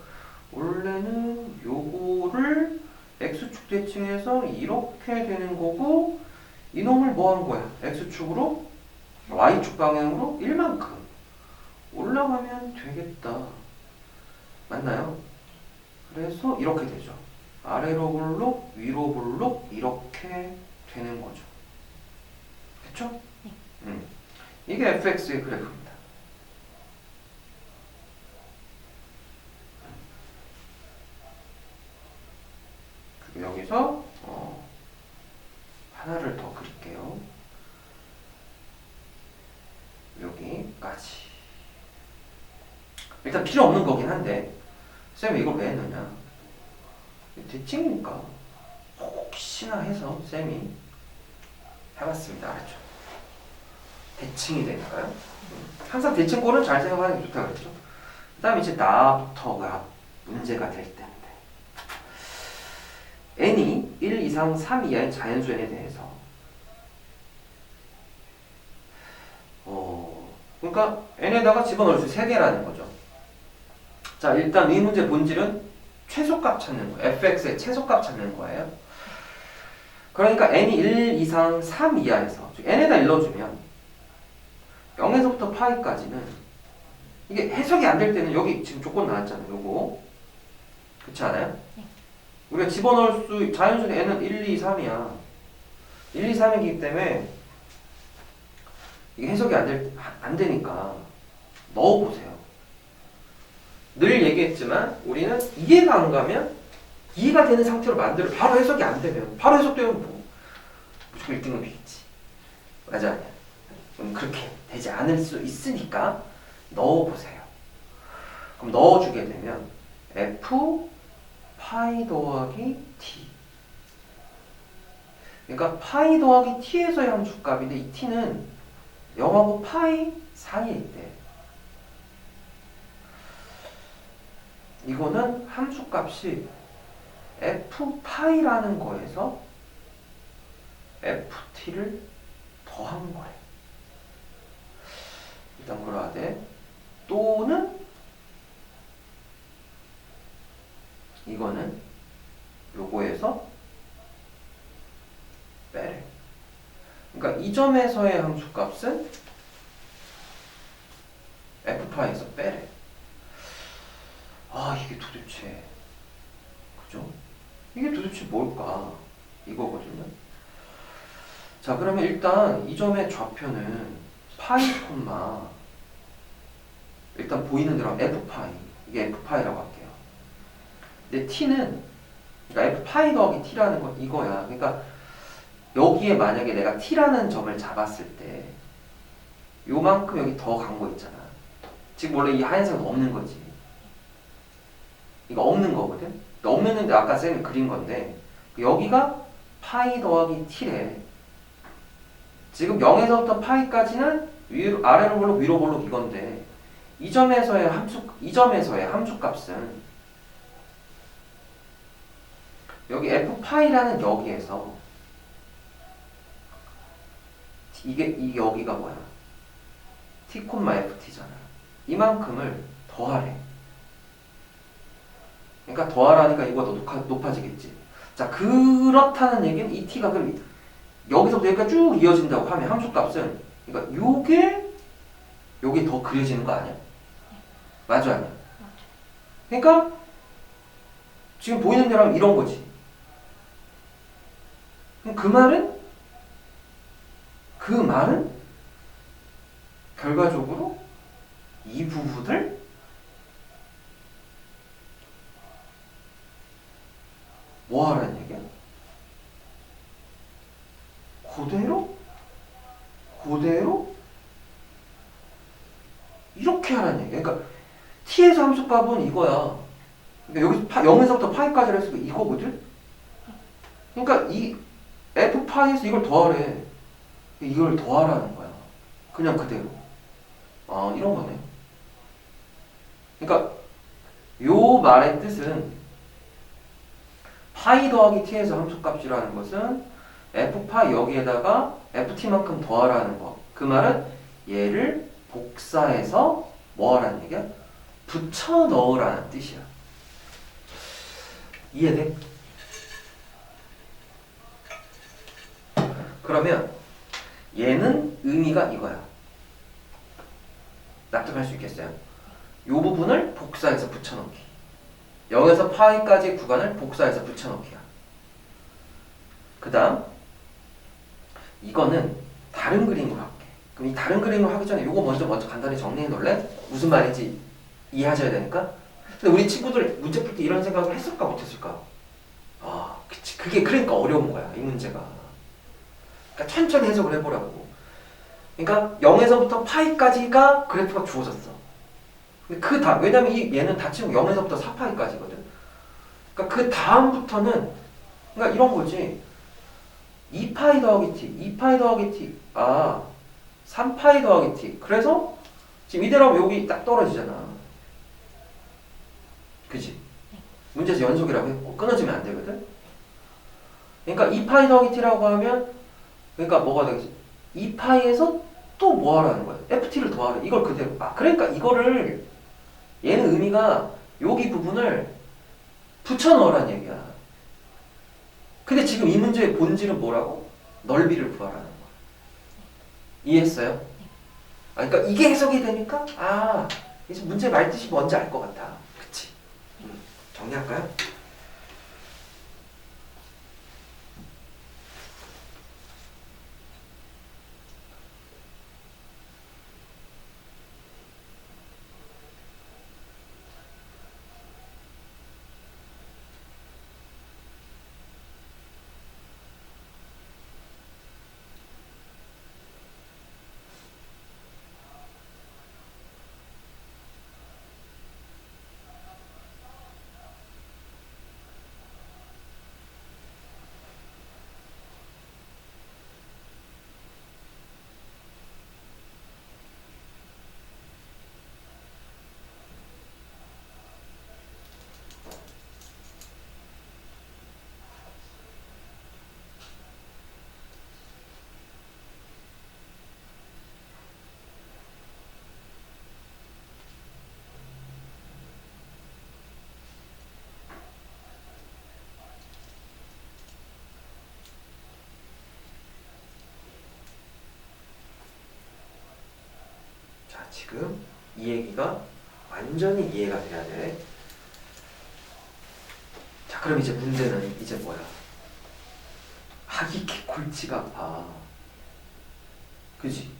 원래는 요거를 x축 대칭해서 이렇게 되는 거고, 이놈을 뭐 한 거야? x축으로 y축 방향으로 1만큼 올라가면 되겠다. 맞나요? 그래서 이렇게 되죠. 아래로 볼록, 위로 볼록 이렇게 되는 거죠. 그쵸? 네. 이게 fx의 그래프입니다. 그리고 여기서 하나를 더 그릴게요. 여기까지. 일단 필요 없는 거긴 한데 쌤 이걸 왜 했느냐? 대칭이니까 혹시나 해서 쌤이 해봤습니다. 알았죠? 대칭이 되니까요. 항상 대칭꼴은 잘 생각하는 게 좋다고 그랬죠. 그 다음에 이제 나부터가 문제가 될 텐데 n이 1 이상 3 이하의 자연수 n에 대해서 그러니까 n에다가 집어넣을 수 3개라는 거죠. 자, 일단 이 문제 본질은 최소값 찾는 거예요. fx의 최소값 찾는 거예요. 그러니까 n이 1 이상 3 이하에서 n에다 일러주면 0에서부터 파이까지는 이게 해석이 안 될 때는 여기 지금 조건 나왔잖아요. 요거 그렇지 않아요? 네. 우리가 집어넣을 수 자연수는 n은 1, 2, 3이야. 1, 2, 3이기 때문에 이게 해석이 안 되니까 넣어보세요. 늘 얘기했지만 우리는 이해가 안 가면 이해가 되는 상태로 만들어. 바로 해석이 안 되면 바로 해석되면 뭐 무조건 1등급이겠지. 맞아 아니야? 그렇게 되지 않을 수 있으니까 넣어보세요. 그럼 넣어주게 되면 f 파이 더하기 t. 그러니까 파이 더하기 t에서의 함수값인데 이 t는 0하고 파이 사이에 있대. 이거는 함수값이 f 파이라는 거에서 ft를 더한 거래. 일단 그러하되 또는 이거는 요거에서 빼래. 그러니까 이 점에서의 함수값은 f파이에서 빼래. 아, 이게 도대체 그죠? 이게 도대체 뭘까? 이거거든요. 자, 그러면 일단 이 점의 좌표는 파이 콤마 일단 보이는 대로 f파이, 이게 f파이라고 할게요. 근데 t는 그러니까 f파이 더하기 t라는 건 이거야. 그러니까 여기에 만약에 내가 t라는 점을 잡았을 때 요만큼 여기 더 간 거 있잖아. 지금 원래 이 하얀색은 없는 거지. 이거 없는 거거든. 없는데 아까 쌤이 그린 건데 여기가 파이 더하기 t래. 지금 0에서부터 파이까지는 위로, 아래로 볼록 위로 볼록 이건데 이 점에서의 함수 값은 여기 f 파이라는 여기에서 이 여기가 뭐야? t, ft잖아. 이만큼을 더하래. 그러니까 더하라니까 이거 더 높아지겠지. 자, 그렇다는 얘기는 이 t가 그럼 여기서부터 여기까지 쭉 이어진다고 하면 함수값은 그러니까 요게 더 그려지는 거 아니야? 맞아 아니야? 그러니까 지금 보이는 대로 하면 이런 거지. 그럼 그 말은 결과적으로 이 부분을 뭐 하라는 얘기야? 그대로 이렇게 하라는 얘기야. 그러니까 t에서 함수값은 이거야. 그러니까 여기 0에서부터 파이까지 했으니까 이거거든? 그러니까 이 f 파이에서 이걸 더하래. 이걸 더하라는 거야. 그냥 그대로. 아, 이런 거네. 그러니까 요 말의 뜻은 파이 더하기 t에서 함수값이라는 것은 f파이 여기에다가 ft만큼 더하라는 거. 그 말은 얘를 복사해서 뭐 하라는 얘기야? 붙여 넣으라는 뜻이야. 이해돼? 그러면 얘는 의미가 이거야. 납득할 수 있겠어요? 이 부분을 복사해서 붙여넣기. 0에서 파이까지 구간을 복사해서 붙여넣기야. 그 다음 이거는 다른 그림으로 할게. 그럼 이 다른 그림을 하기 전에 이거 먼저 간단히 정리해 놓을래? 무슨 말인지 이해하셔야 되니까. 근데 우리 친구들 문제 풀 때 이런 생각을 했을까 못했을까? 아, 그치. 그게 그러니까 어려운 거야, 이 문제가. 그러니까 천천히 해석을 해보라고. 그러니까 0에서부터 파이까지가 그래프가 주어졌어. 왜냐면 얘는 다 치고 0에서부터 4파이까지거든. 그러니까 그 다음부터는 그러니까 이런 거지. 2파이 더하기 t, 2파이 더하기 t, 3파이 더하기 t. 그래서 지금 이대로 하면 여기 딱 떨어지잖아. 그치? 문제에서 연속이라고 했고 끊어지면 안 되거든. 그러니까 2파이 더하기 t라고 하면 그러니까 뭐가 되겠지? 2파이에서 또 뭐 하라는 거야? ft를 더하래. 이걸 그대로. 그러니까 이거를 얘는 의미가 여기 부분을 붙여 넣으라는 얘기야. 근데 지금 이 문제의 본질은 뭐라고? 넓이를 구하라는 거야. 이해했어요? 그러니까 이게 해석이 되니까 이제 문제 말뜻이 뭔지 알 것 같아. 그치? 정리할까요? 지금 이 얘기가 완전히 이해가 돼야 돼. 자, 그럼 이제 문제는 이제 뭐야? 이게 골치가 아파. 그지?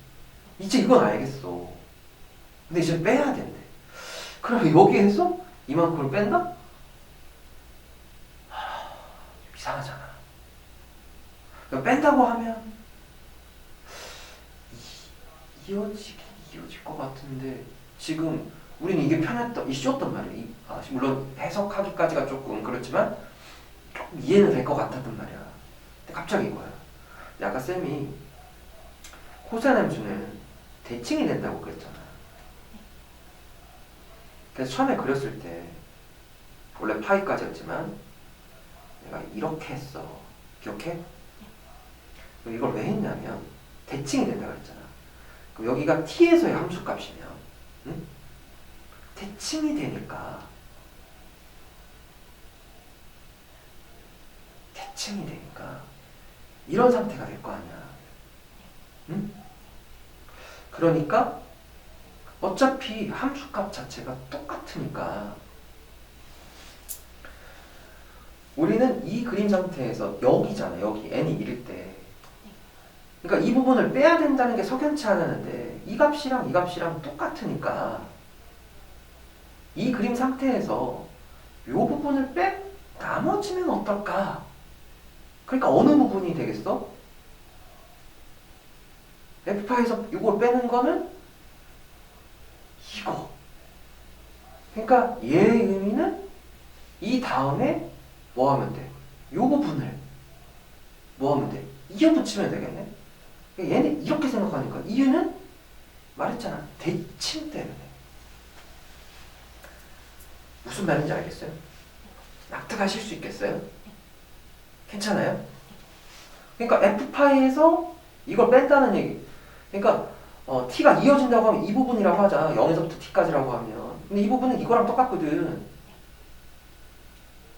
이제 이건 알겠어. 근데 이제 빼야 된대. 그럼 여기에서 이만큼을 뺀다? 이상하잖아. 뺀다고 하면 이어질 것 같은데 지금 우리는 이게 편했던 이슈였단 말이야. 물론 해석하기까지가 조금 그렇지만 조금 이해는 될 것 같았단 말이야. 근데 갑자기 이거야. 아까 쌤이 코사함수는 대칭이 된다고 그랬잖아. 그래서 처음에 그렸을 때 원래 파이까지였지만 내가 이렇게 했어. 기억해? 그럼 이걸 왜 했냐면 대칭이 된다고 그랬잖아. 그럼 여기가 t에서의 함수값이면 응? 대칭이 되니까 이런 상태가 될 거 아니야. 응? 그러니까 어차피 함수값 자체가 똑같으니까 우리는 이 그림 상태에서 여기잖아. 여기 n이 1일 때 그러니까 이 부분을 빼야 된다는 게 석연치 않았는데 이 값이랑 이 값이랑 똑같으니까 이 그림 상태에서 이 부분을 빼 나머지는 어떨까? 그러니까 어느 부분이 되겠어? F파에서 이걸 빼는 거는 이거. 그러니까 얘의 의미는 이 다음에 뭐 하면 돼? 이 부분을 뭐 하면 돼? 이어붙이면 되겠네? 그러니까 얘는 이렇게 생각하니까 이유는 말했잖아. 대칭 때문에. 무슨 말인지 알겠어요? 납득하실 수 있겠어요? 괜찮아요? 그러니까 F파이에서 이걸 뺀다는 얘기. 그러니까 T가 이어진다고 하면 이 부분이라고 하자. 0에서부터 T까지라고 하면. 근데 이 부분은 이거랑 똑같거든.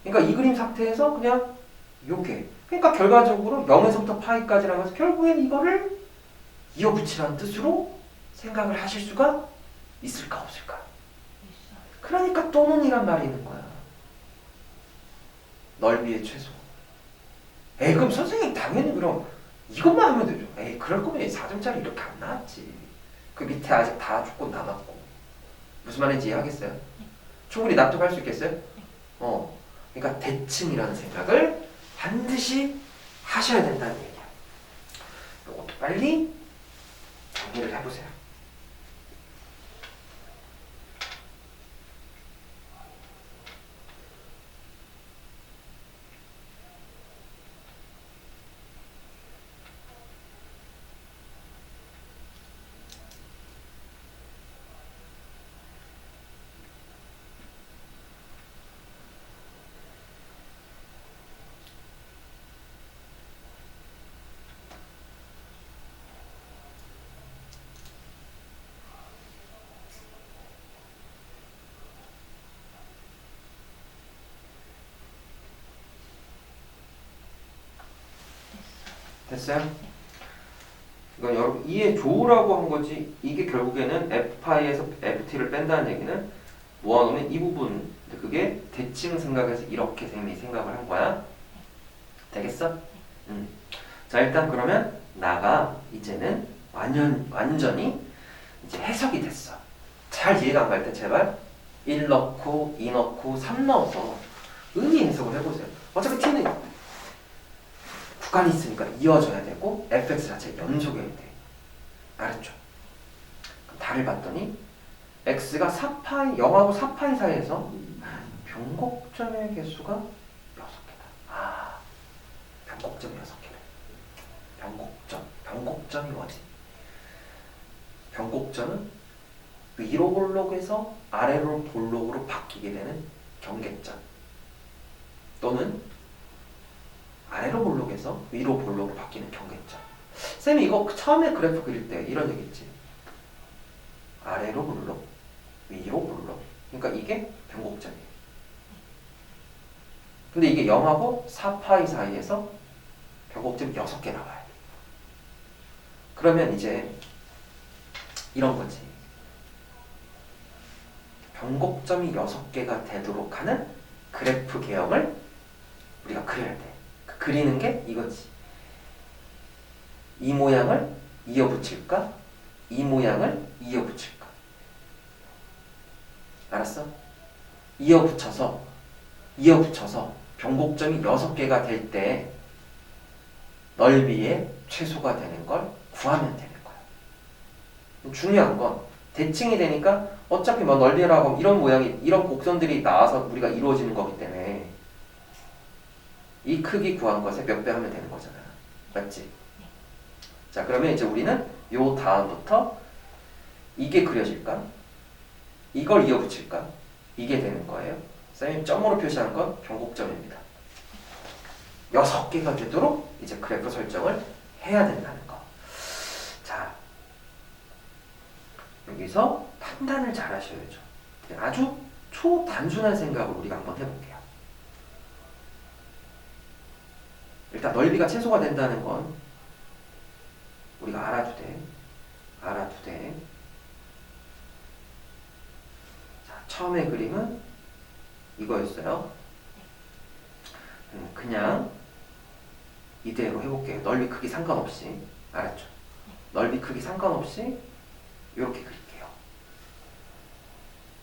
그러니까 이 그림 상태에서 그냥 요게. 그러니까 결과적으로 0에서부터 파이까지라고 해서 결국엔 이거를 이어붙이라는 뜻으로 생각을 하실 수가 있을까 없을까? 그러니까 또는이란 말이 있는 거야. 넓이의 최소. 그럼 선생님 당연히 그럼 이것만 하면 되죠. 그럴 거면 4점짜리 이렇게 안 나왔지. 그 밑에 아직 다 조금 남았고. 무슨 말인지 이해하겠어요? 충분히 납득할 수 있겠어요? 그러니까 대칭이라는 생각을 반드시 하셔야 된다는 얘기야. 이것도 빨리 정리를 해보세요. 됐어요? 이건 여러분 이해 좋으라고 한 거지. 이게 결국에는 F파이에서 FT를 뺀다는 얘기는 모아놓으면 이 부분, 그게 대칭 생각에서 이렇게 생각을 한 거야. 되겠어? 자, 일단 그러면 나가 이제는 완전히 이제 해석이 됐어. 잘 이해가 안 갈 때 제발 1 넣고 2 넣고 3 넣어서 의미 해석을 해보세요. 어차피 t는 구간이 있으니까 이어져야 되고 fx 자체 연속해야 돼. 알았죠? 달을 봤더니 x가 4파이 0하고 4파이 사이에서 변곡점의 개수가 6개다. 변곡점이 6개네. 변곡점이 뭐지? 변곡점은 위로 볼록에서 아래로 볼록으로 바뀌게 되는 경계점, 또는 아래로 볼록에서 위로 볼록으로 바뀌는 경계점. 쌤이 이거 처음에 그래프 그릴 때 이런 얘기 했지. 아래로 볼록, 위로 볼록. 그러니까 이게 변곡점이에요. 근데 이게 0하고 4파이 사이에서 변곡점이 6개 나와야 돼. 그러면 이제 이런 거지. 변곡점이 6개가 되도록 하는 그래프 개형을 우리가 그려야 돼. 그리는 게 이거지. 이 모양을 이어붙일까? 이 모양을 이어붙일까? 알았어? 이어붙여서 변곡점이 6개가 될 때 넓이의 최소가 되는 걸 구하면 되는 거야. 중요한 건 대칭이 되니까 어차피 뭐 넓이라고 하면 이런 모양이 이런 곡선들이 나와서 우리가 이루어지는 거기 때문에 이 크기 구한 것에 몇 배 하면 되는 거잖아. 맞지? 자, 그러면 이제 우리는 요 다음부터 이게 그려질까? 이걸 이어붙일까? 이게 되는 거예요. 선생님 점으로 표시한 건 변곡점입니다. 6개가 되도록 이제 그래프 설정을 해야 된다는 거. 자, 여기서 판단을 잘 하셔야죠. 아주 초단순한 생각을 우리가 한번 해볼게요. 일단 넓이가 최소가 된다는 건 우리가 알아두되 자, 처음에 그림은 이거였어요. 그냥 이대로 해볼게요. 넓이 크기 상관없이. 알았죠? 넓이 크기 상관없이 이렇게 그릴게요.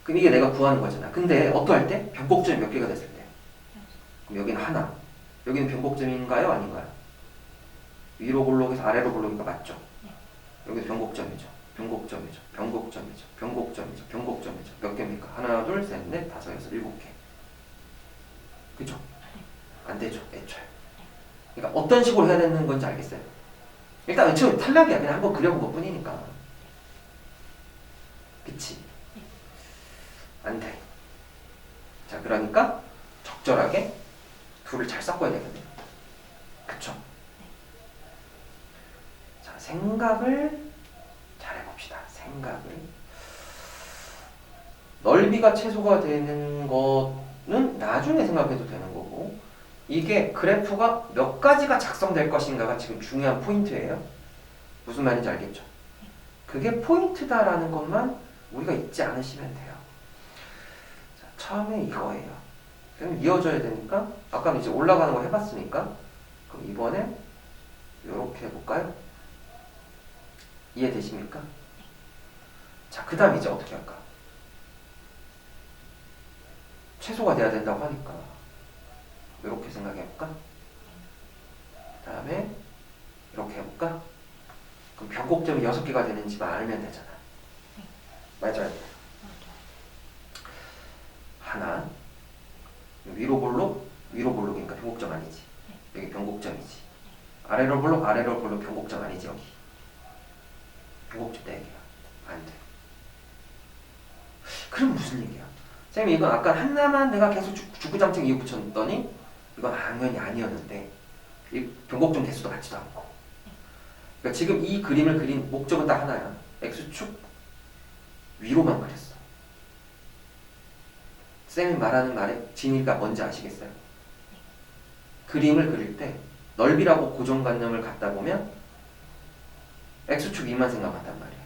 그럼 이게 내가 구하는 거잖아. 근데 어떠할 때? 변곡점이 몇 개가 됐을 때? 그럼 여기는 하나. 여기는 변곡점인가요? 아닌가요? 위로 볼록에서 아래로 볼록이니까 맞죠? 여기도 변곡점이죠. 변곡점이죠. 몇 개입니까? 하나, 둘, 셋, 넷, 다섯, 여섯, 7개. 그죠? 안 되죠, 애초에. 그러니까 어떤 식으로 해야 되는 건지 알겠어요? 일단 애초에 탈락이야. 그냥 한번 그려본 것 뿐이니까. 그치? 안 돼. 자, 그러니까 적절하게 둘을 잘 섞어야 되겠네요. 그쵸? 자, 생각을 잘 해봅시다. 생각을. 넓이가 최소가 되는 거는 나중에 생각해도 되는 거고, 이게 그래프가 몇 가지가 작성될 것인가가 지금 중요한 포인트예요. 무슨 말인지 알겠죠? 그게 포인트다라는 것만 우리가 잊지 않으시면 돼요. 자, 처음에 이거예요. 그럼 이어져야 되니까 아까는 이제 올라가는 거 해봤으니까 그럼 이번에 이렇게 해볼까요? 이해되십니까? 자, 그 다음 이제 어떻게 할까? 최소가 돼야 된다고 하니까 이렇게 생각해볼까? 그 다음에 이렇게 해볼까? 그럼 변곡점이 6개가 되는지만 알면 되잖아. 맞아요. 하나. 위로 볼록이니까 변곡점 아니지. 여기 변곡점이지. 아래로 볼록 변곡점 아니지. 여기 변곡점 4개야. 안 돼. 그럼 무슨 얘기야? 선생님, 이건 아까 하나만 내가 계속 주구장창 이유 붙였더니 이건 당연히 아니었는데 이 변곡점 개수도 같지도 않고. 그러니까 지금 이 그림을 그린 목적은 딱 하나야. X축 위로만 그렸어. 쌤이 말하는 말의 진위가 뭔지 아시겠어요? 그림을 그릴 때 넓이라고 고정관념을 갖다 보면 X축 위만 생각한단 말이에요.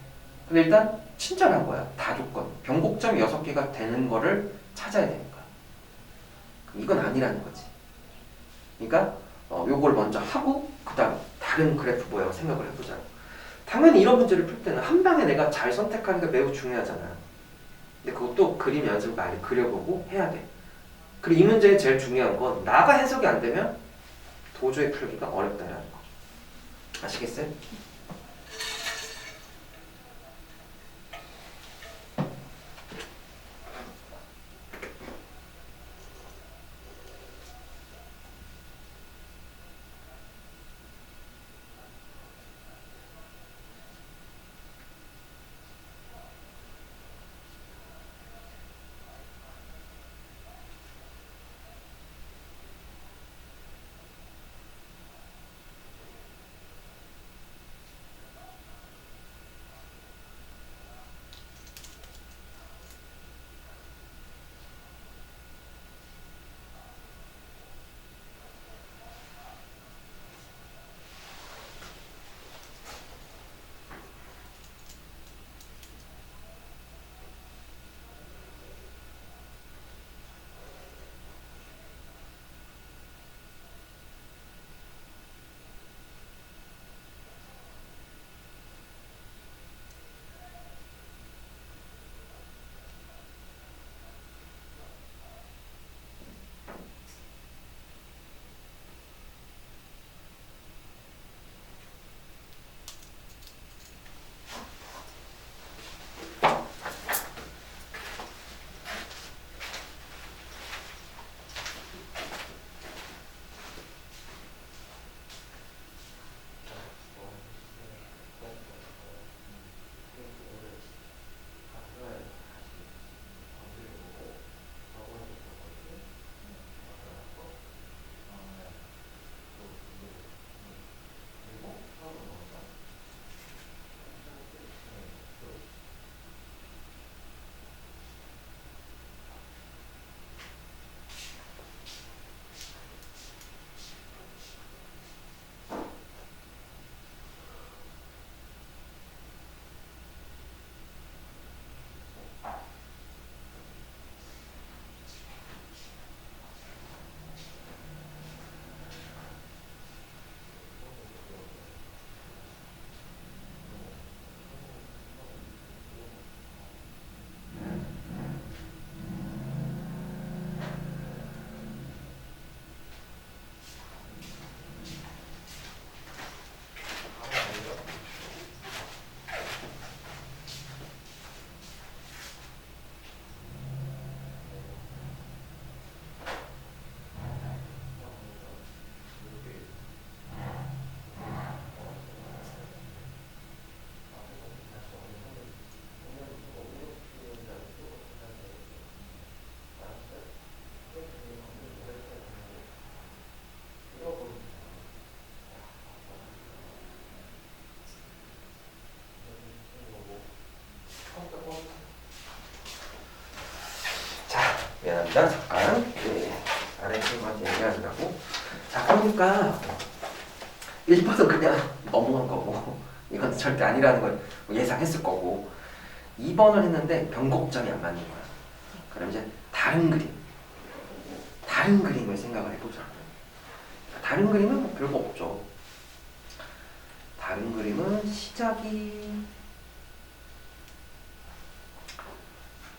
근데 일단 친절한 거야. 다 조건. 변곡점이 6개가 되는 거를 찾아야 되니까. 이건 아니라는 거지. 그러니까 요걸 먼저 하고 그 다음 다른 그래프 모양을 생각을 해보자. 당연히 이런 문제를 풀 때는 한 방에 내가 잘 선택하는 게 매우 중요하잖아. 근데 그것도 그림 연습 많이 그려보고 해야 돼. 그리고 이 문제의 제일 중요한 건 나가 해석이 안 되면 도저히 풀기가 어렵다라는 거. 아시겠어요? 봅시다. 잠깐. 네. 아래 친구한테 얘기하느라고. 자, 그러니까 1번은 그냥 넘어간 거고 이건 절대 아니라는 걸 예상했을 거고 2번을 했는데 변곡점이 안 맞는 거야. 그럼 이제 다른 그림을 생각을 해보자. 다른 그림은 뭐 별거 없죠. 다른 그림은 시작이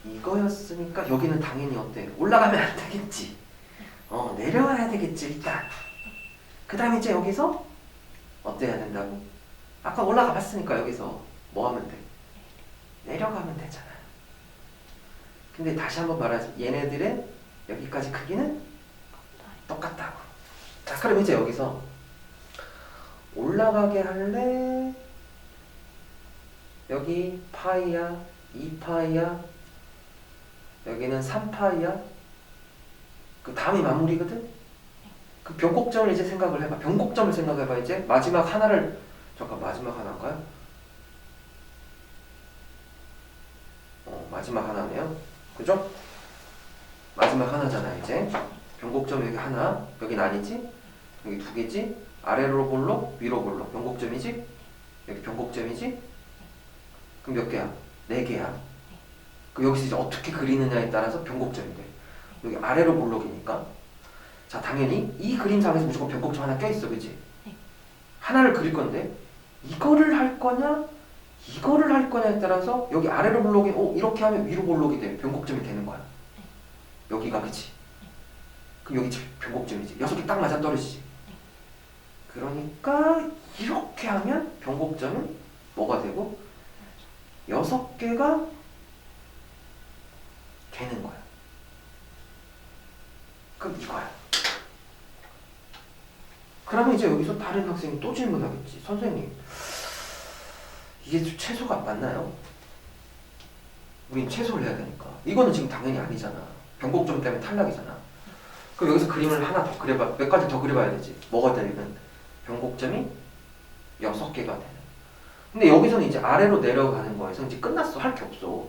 이거였으니까 여기는 당연히 어때? 올라가면 안 되겠지. 내려와야 되겠지 일단. 그 다음에 이제 여기서 어때야 된다고? 아까 올라가 봤으니까 여기서 뭐 하면 돼? 내려가면 되잖아. 근데 다시 한번 말하자. 얘네들의 여기까지 크기는 똑같다고. 자, 그럼 이제 여기서 올라가게 할래? 여기 파이야, 2파이야, 여기는 3파이야. 그 다음이 마무리거든? 그 변곡점을 이제 생각을 해봐. 변곡점을 생각해봐. 이제 마지막 하나를 잠깐 마지막 하나인가요? 마지막 하나네요. 그죠? 마지막 하나잖아 이제. 변곡점 여기 하나, 여긴 아니지? 여기 두 개지? 아래로 볼록, 위로 볼록. 변곡점이지? 여기 변곡점이지? 그럼 몇 개야? 네 개야. 그럼 여기서 이제 어떻게 그리느냐에 따라서 변곡점이 돼. 여기 아래로 볼록이니까. 자, 당연히 이 그림상에서 무조건 변곡점 하나 껴있어, 그치? 하나를 그릴 건데 이거를 할 거냐 이거를 할 거냐에 따라서 여기 아래로 볼록이 이렇게 하면 위로 볼록이 돼. 변곡점이 되는 거야. 여기가 그치? 그럼 여기 변곡점이지. 6개 딱 맞아 떨어지지. 그러니까 이렇게 하면 변곡점은 뭐가 되고 6개가 되는 거야. 그럼 이거야. 그러면 이제 여기서 다른 학생이 또 질문하겠지. 선생님, 이게 최소가 맞나요? 우린 최소를 해야 되니까. 이거는 지금 당연히 아니잖아. 변곡점 때문에 탈락이잖아. 그럼 여기서 그림을 하나 더 그려봐. 몇 가지 더 그려봐야 되지. 뭐가 되면 변곡점이 6개가 되는. 근데 여기서는 이제 아래로 내려가는 거에서 이제 끝났어. 할 게 없어.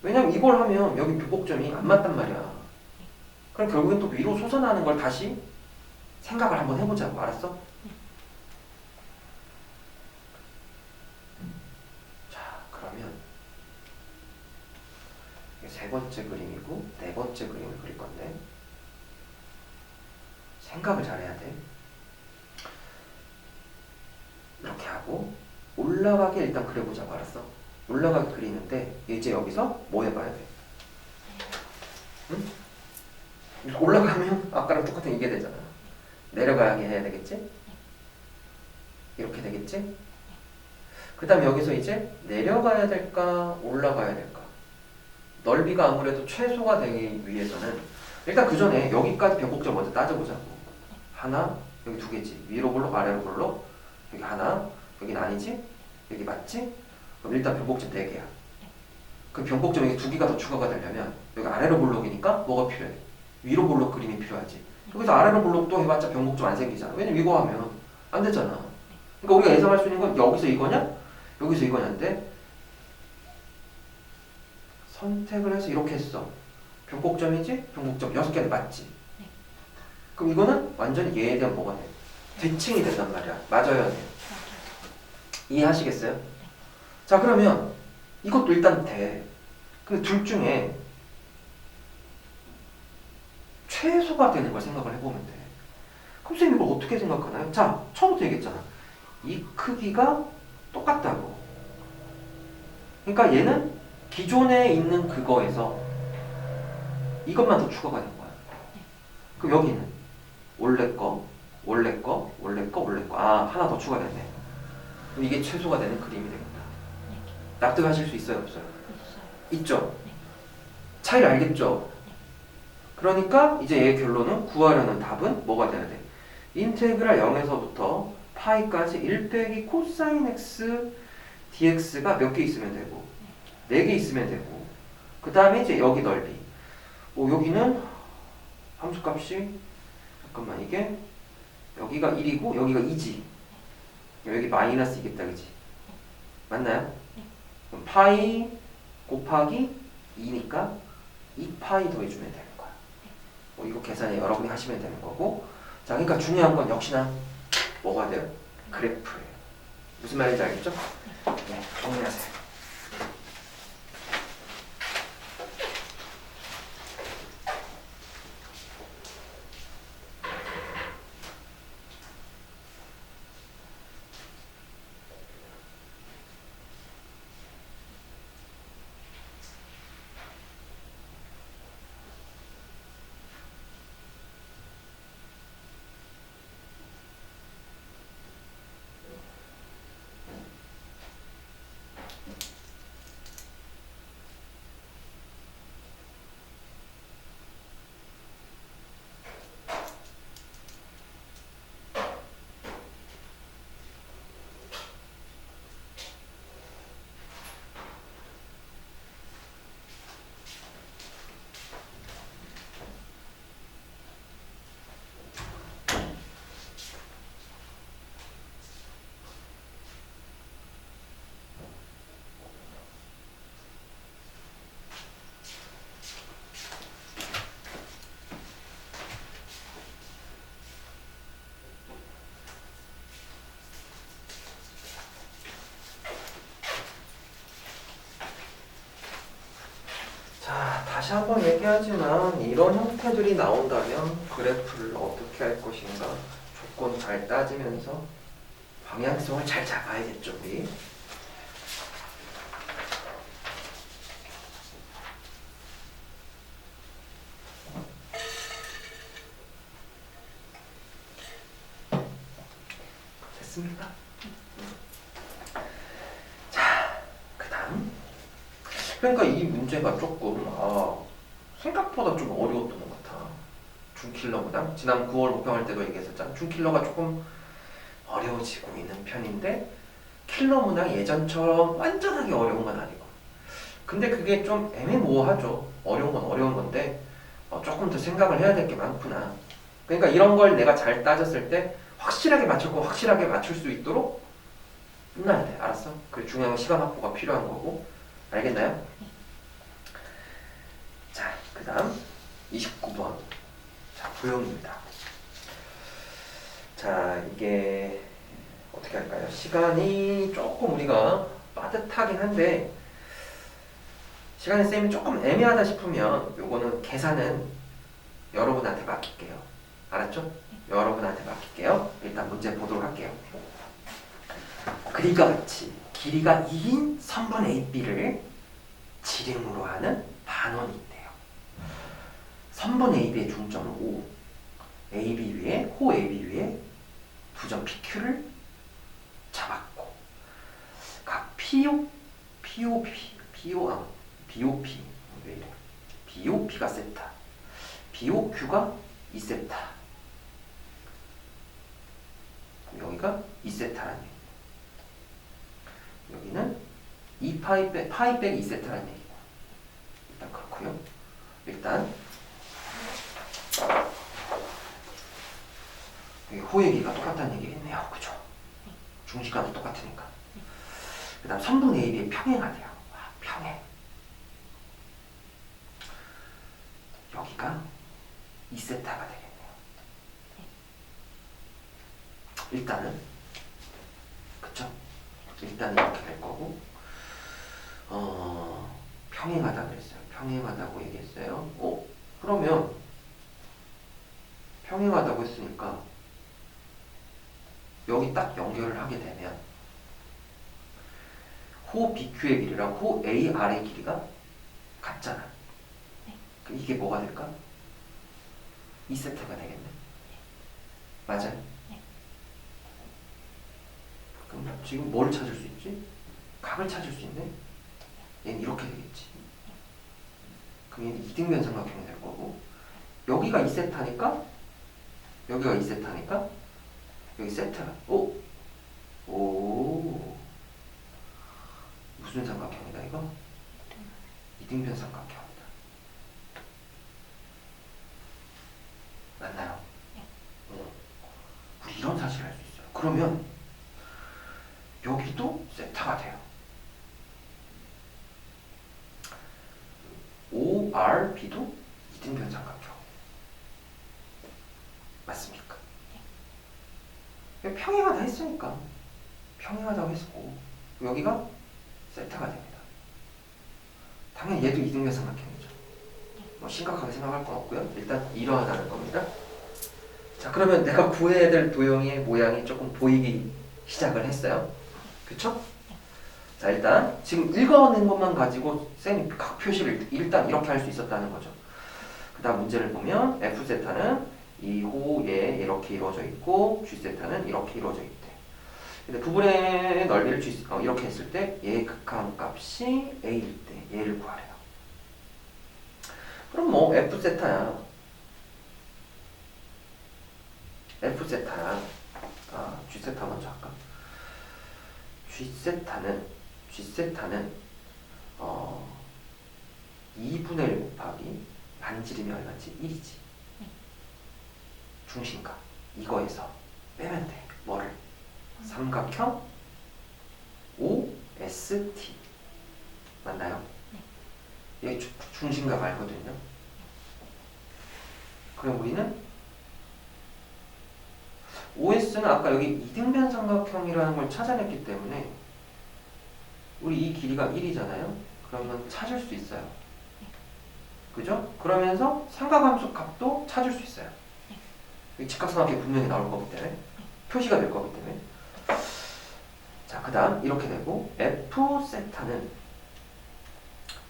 왜냐면 이걸 하면 여기 변곡점이 안 맞단 말이야. 그럼 결국엔 또 위로 솟아나는 걸 다시 생각을 한번 해보자고. 알았어? 자, 그러면 이게 세 번째 그림이고 네 번째 그림을 그릴 건데 생각을 잘해야 돼. 이렇게 하고 올라가게 일단 그려보자고. 알았어? 올라가게 그리는데 이제 여기서 뭐 해봐야 돼? 응? 올라가면 아까랑 똑같은 이게 되잖아. 내려가게 해야 되겠지? 이렇게 되겠지? 그 다음에 여기서 이제 내려가야 될까 올라가야 될까? 넓이가 아무래도 최소가 되기 위해서는 일단 그 전에 여기까지 변곡점 먼저 따져보자고. 하나, 여기 두 개지. 위로 볼록 아래로 볼록. 여기 하나, 여긴 아니지? 여기 맞지? 그럼 일단 변곡점 4개야. 그 변곡점 여기 2개가 더 추가가 되려면 여기 아래로 볼록이니까 뭐가 필요해? 위로 볼록 그림이 필요하지. 여기서 아래로 볼록 또 해봤자 변곡점 안 생기잖아. 왜냐면 이거 하면 안 되잖아. 그러니까 우리가 예상할 수 있는 건 여기서 이거냐? 여기서 이거냐인데 선택을 해서 이렇게 했어. 변곡점이지? 변곡점 6개는 맞지? 그럼 이거는 완전히 얘에 대한 뭐가 돼? 대칭이 된단 말이야. 맞아야 돼. 이해하시겠어요? 자, 그러면 이것도 일단 돼. 근데 둘 중에 최소가 되는 걸 생각을 해보면 돼. 그럼 선생님 이걸 어떻게 생각하나요? 자, 처음부터 얘기했잖아. 이 크기가 똑같다고. 그러니까 얘는 기존에 있는 그거에서 이것만 더 추가가 된 거야. 그럼 여기는 원래 거, 원래 거, 원래 거, 원래 거. 아, 하나 더 추가됐네. 그럼 이게 최소가 되는 그림이 되겠다. 납득하실 수 있어요, 없어요? 있죠? 차이를 알겠죠? 그러니까 이제 얘의 결론은 구하려는 답은 뭐가 돼야 돼? 인테그랄 0에서부터 파이까지 1 빼기 코사인 x dx가 몇 개 있으면 되고 4개 있으면 되고 그 다음에 이제 여기 넓이 여기는 함수값이 잠깐만 이게 여기가 1이고 여기가 2지 여기 마이너스 2겠다 그지? 맞나요? 그럼 파이 곱하기 2니까 2파이 더해주면 되는 거야. 뭐 이거 계산이 여러분이 하시면 되는 거고. 자, 그러니까 중요한 건 역시나 뭐가 돼요? 그래프예요. 무슨 말인지 알겠죠? 네, 정리하세요. 자, 다시 한번 얘기하지만 이런 형태들이 나온다면 그래프를 어떻게 할 것인가 조건 잘 따지면서 방향성을 잘 잡아야겠죠, 우리. 됐습니까? 자, 그 다음. 그러니까 이 문제가 조금 생각보다 좀 어려웠던 것 같아. 준킬러보다. 지난 9월 모평할 때도 얘기했었잖아. 준킬러가 조금 어려워지고 있는 편인데 킬러 문항 예전처럼 완전하게 어려운 건 아니고. 근데 그게 좀 애매모호하죠. 어려운 건 어려운 건데 조금 더 생각을 해야 될 게 많구나. 그러니까 이런 걸 내가 잘 따졌을 때 확실하게 맞출 거 확실하게 맞출 수 있도록 끝나야 돼. 알았어? 그 중요한 시간 확보가 필요한 거고. 알겠나요? 자, 그 다음 29번. 자, 부형입니다. 자, 이게 어떻게 할까요? 시간이 조금 우리가 빠듯하긴 한데 시간의 쌤이 조금 애매하다 싶으면 요거는 계산은 여러분한테 맡길게요. 알았죠? 여러분한테 맡길게요. 일단 문제 보도록 할게요. 그림과 같이 길이가 2인 선분 AB를 지름으로 하는 반원이 있대요. 선분 AB의 중점은 O, AB 위에 호 AB 위에 부점 PQ를 잡았고 각 BOP 왜 이래? BOP가 세타, BOQ가 2세타, 여기가 2세타라는 얘기. 여기는 2파이 빼기 2세타라는 얘기고. 일단 그렇고요. 일단 여기 호얘기가 똑같다는 얘기겠네요. 그죠? 중심값도 똑같으니까. 그 다음 선분 AB의 평행가 돼요. 평행. 여기가 2세타가 되겠네요. 일단은 그쵸? 일단 이렇게 될 거고 평행하다 그랬어요. 평행하다고 얘기했어요. 그러면 평행하다고 했으니까 여기 딱 연결을 하게 되면 호 BQ의 길이랑 호 AR의 길이가 같잖아. 그럼 이게 뭐가 될까? 2세트가 되겠네. 맞아요? 그럼 지금 뭘 찾을 수 있지? 각을 찾을 수 있네? 얘는 이렇게 되겠지. 그럼 얘는 이등변 삼각형이 될 거고 여기가 2세타니까 여기가 2세타니까 여기 세타가 오 무슨 삼각형이다 이거? 이등변 삼각형이다. 맞나요? 우리 이런 사실을 알 수 있어요. 그러면 여기도 세타가 돼요. ORB도 이등변 삼각형. 맞습니까? 평행하다 했으니까 평행하다고 했고 여기가 세타가 됩니다. 당연히 얘도 이등변 삼각형이죠. 뭐 심각하게 생각할 건 없고요. 일단 이러하다는 겁니다. 자, 그러면 내가 구해야 될 도형의 모양이 조금 보이기 시작을 했어요. 그쵸? 자, 일단 지금 읽어낸 것만 가지고 쌤이 각 표시를 일단 이렇게 할 수 있었다는 거죠. 그 다음 문제를 보면 F세타는 이 호에 이렇게 이루어져 있고 G세타는 이렇게 이루어져 있대. 근데 부분의 넓이를 이렇게 했을 때 얘의 극한값이 A일 때 얘를 구하래요. 그럼 뭐 F세타야. F세타야. G세타 먼저 할까? G세타는 2분의 1 곱하기 반지름이 얼마지? 1이지. 중심값. 이거에서 빼면 돼. 뭐를? 삼각형 OST. 맞나요? 얘 중심값 알거든요. 그럼 우리는 OS는 아까 여기 이등변 삼각형이라는 걸 찾아냈기 때문에 우리 이 길이가 1이잖아요. 그러면 찾을 수 있어요. 그죠? 그러면서 삼각함수 값도 찾을 수 있어요. 직각삼각형이 분명히 나올 거기 때문에 표시가 될 거기 때문에. 자, 그 다음 이렇게 되고 F세타는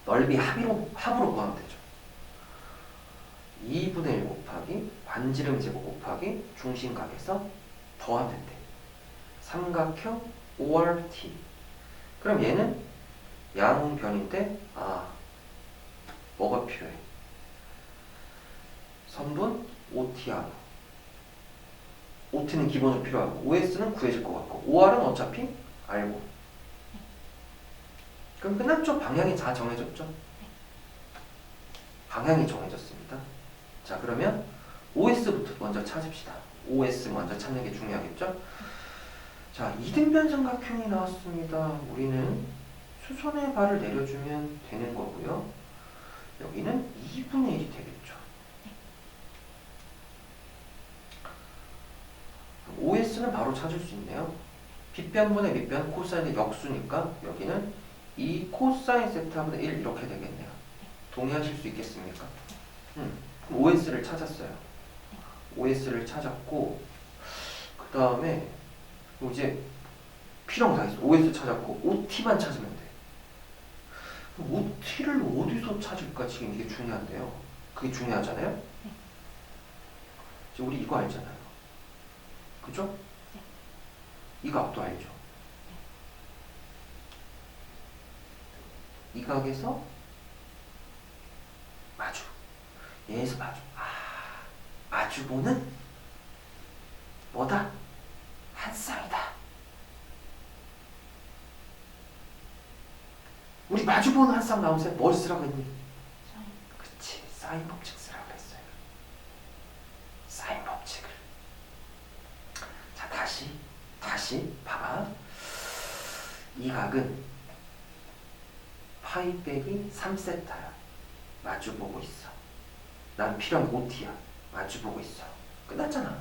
넓이 합으로 구하면 되죠. 2분의 1 곱하기 반지름 제곱 곱하기 중심각에서 더하면 돼. 삼각형 ORT. 그럼 얘는 양변인데 뭐가 필요해? 선분 OT하고 OT는 기본적으로 필요하고 OS는 구해질 것 같고 OR은 어차피 알고. 그럼 끝났죠? 방향이 다 정해졌죠? 방향이 정해졌습니다. 자, 그러면 OS부터 먼저 찾읍시다. OS 먼저 찾는 게 중요하겠죠? 자, 이등변 삼각형이 나왔습니다. 우리는 수선의 발을 내려주면 되는 거고요. 여기는 2분의 1이 되겠죠. OS는 바로 찾을 수 있네요. 빗변분의 밑변 코사인의 역수니까 여기는 2 코사인 세타분의 1 이렇게 되겠네요. 동의하실 수 있겠습니까? 그럼 OS를 찾았어요. OS를 찾았고 그 다음에 이제 P랑 다 있어. OS 찾았고 OT만 찾으면 돼. 그럼 OT를 어디서 찾을까? 지금 이게 중요한데요. 그게 중요하잖아요. 이제 우리 이거 알잖아요. 그죠? 이 각도 알죠? 이 각에서 마주. 얘에서 마주. 마주보는 뭐다? 한 쌍이다. 우리 마주보는 한 쌍 나오세요. 뭘 쓰라고 했니? 그치. 사인 법칙 쓰라고 했어요. 사인 법칙을. 자, 다시 봐봐. 이 각은 파이 빼기 3세타야. 마주보고 있어. 난 필요한 OT야. 마주보고 있어. 끝났잖아.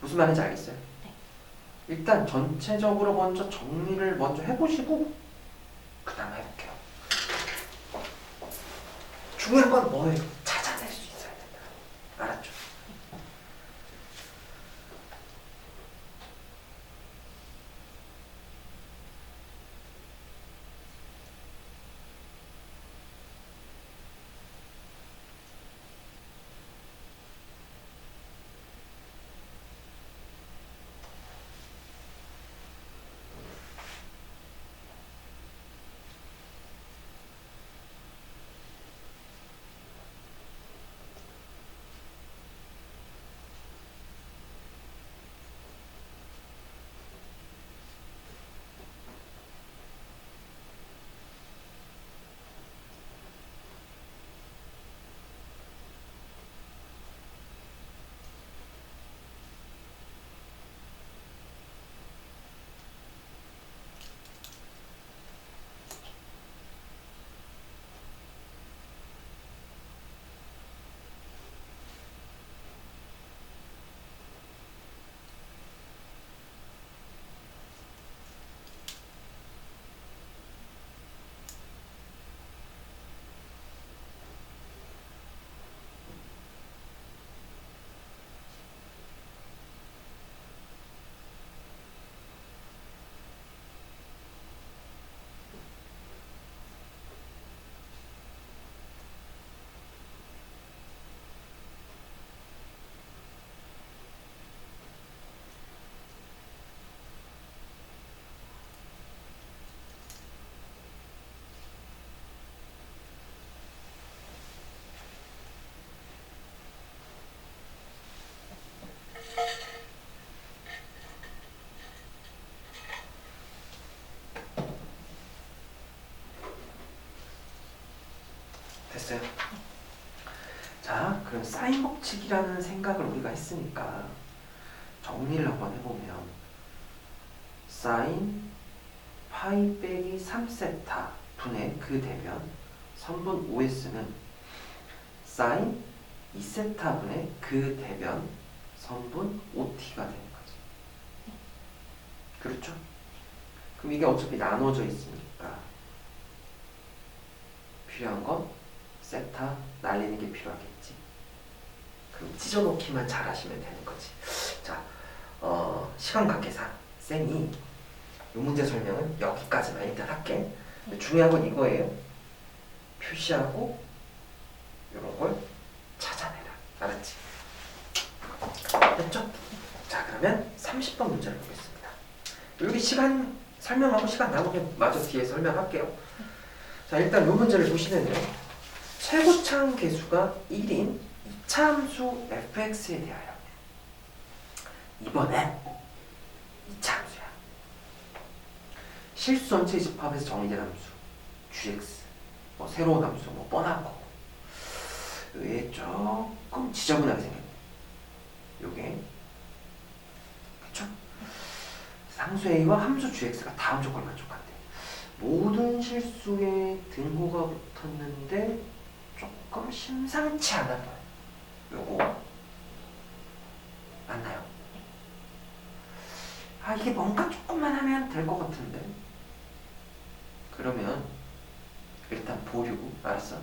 무슨 말인지 알겠어요? 일단 전체적으로 먼저 정리를 먼저 해보시고 그 다음에 해볼게요. 중요한 건 뭐예요? 찾아낼 수 있어야 된다. 알았죠? 사인 법칙이라는 생각을 우리가 했으니까 정리를 한번 해보면 사인 파이 빼기 3세타 분의 그 대변 선분 OS는 사인 2세타 분의 그 대변 선분 OT가 되는 거지. 그렇죠? 그럼 이게 어차피 나눠져 있으니까 필요한 건 세타 날리는 게 필요하겠지. 그럼 찢어놓기만 잘 하시면 되는 거지. 자, 시간 관계상 쌤이 이 문제 설명은 여기까지만 일단 할게. 중요한 건 이거예요. 표시하고 이런 걸 찾아내라. 알았지? 됐죠? 자, 그러면 30번 문제를 보겠습니다. 여기 시간 설명하고 시간 남으면 마저 뒤에 설명할게요. 자, 일단 이 문제를 보시면요. 최고차항 계수가 1인 이차함수 fx에 대하여 이번엔 이차함수야. 실수 전체 집합에서 정의된 함수 gx 뭐 새로운 함수 뭐 뻔한 거 왜 조금 지저분하게 생겼네. 요게 그쵸? 상수 a와 함수 gx가 다음 조건을 만족한대. 모든 실수에 등호가 붙었는데 조금 심상치 않아 보여. 요거 맞나요? 아, 이게 뭔가 조금만 하면 될 것 같은데. 그러면 일단 보류고, 알았어?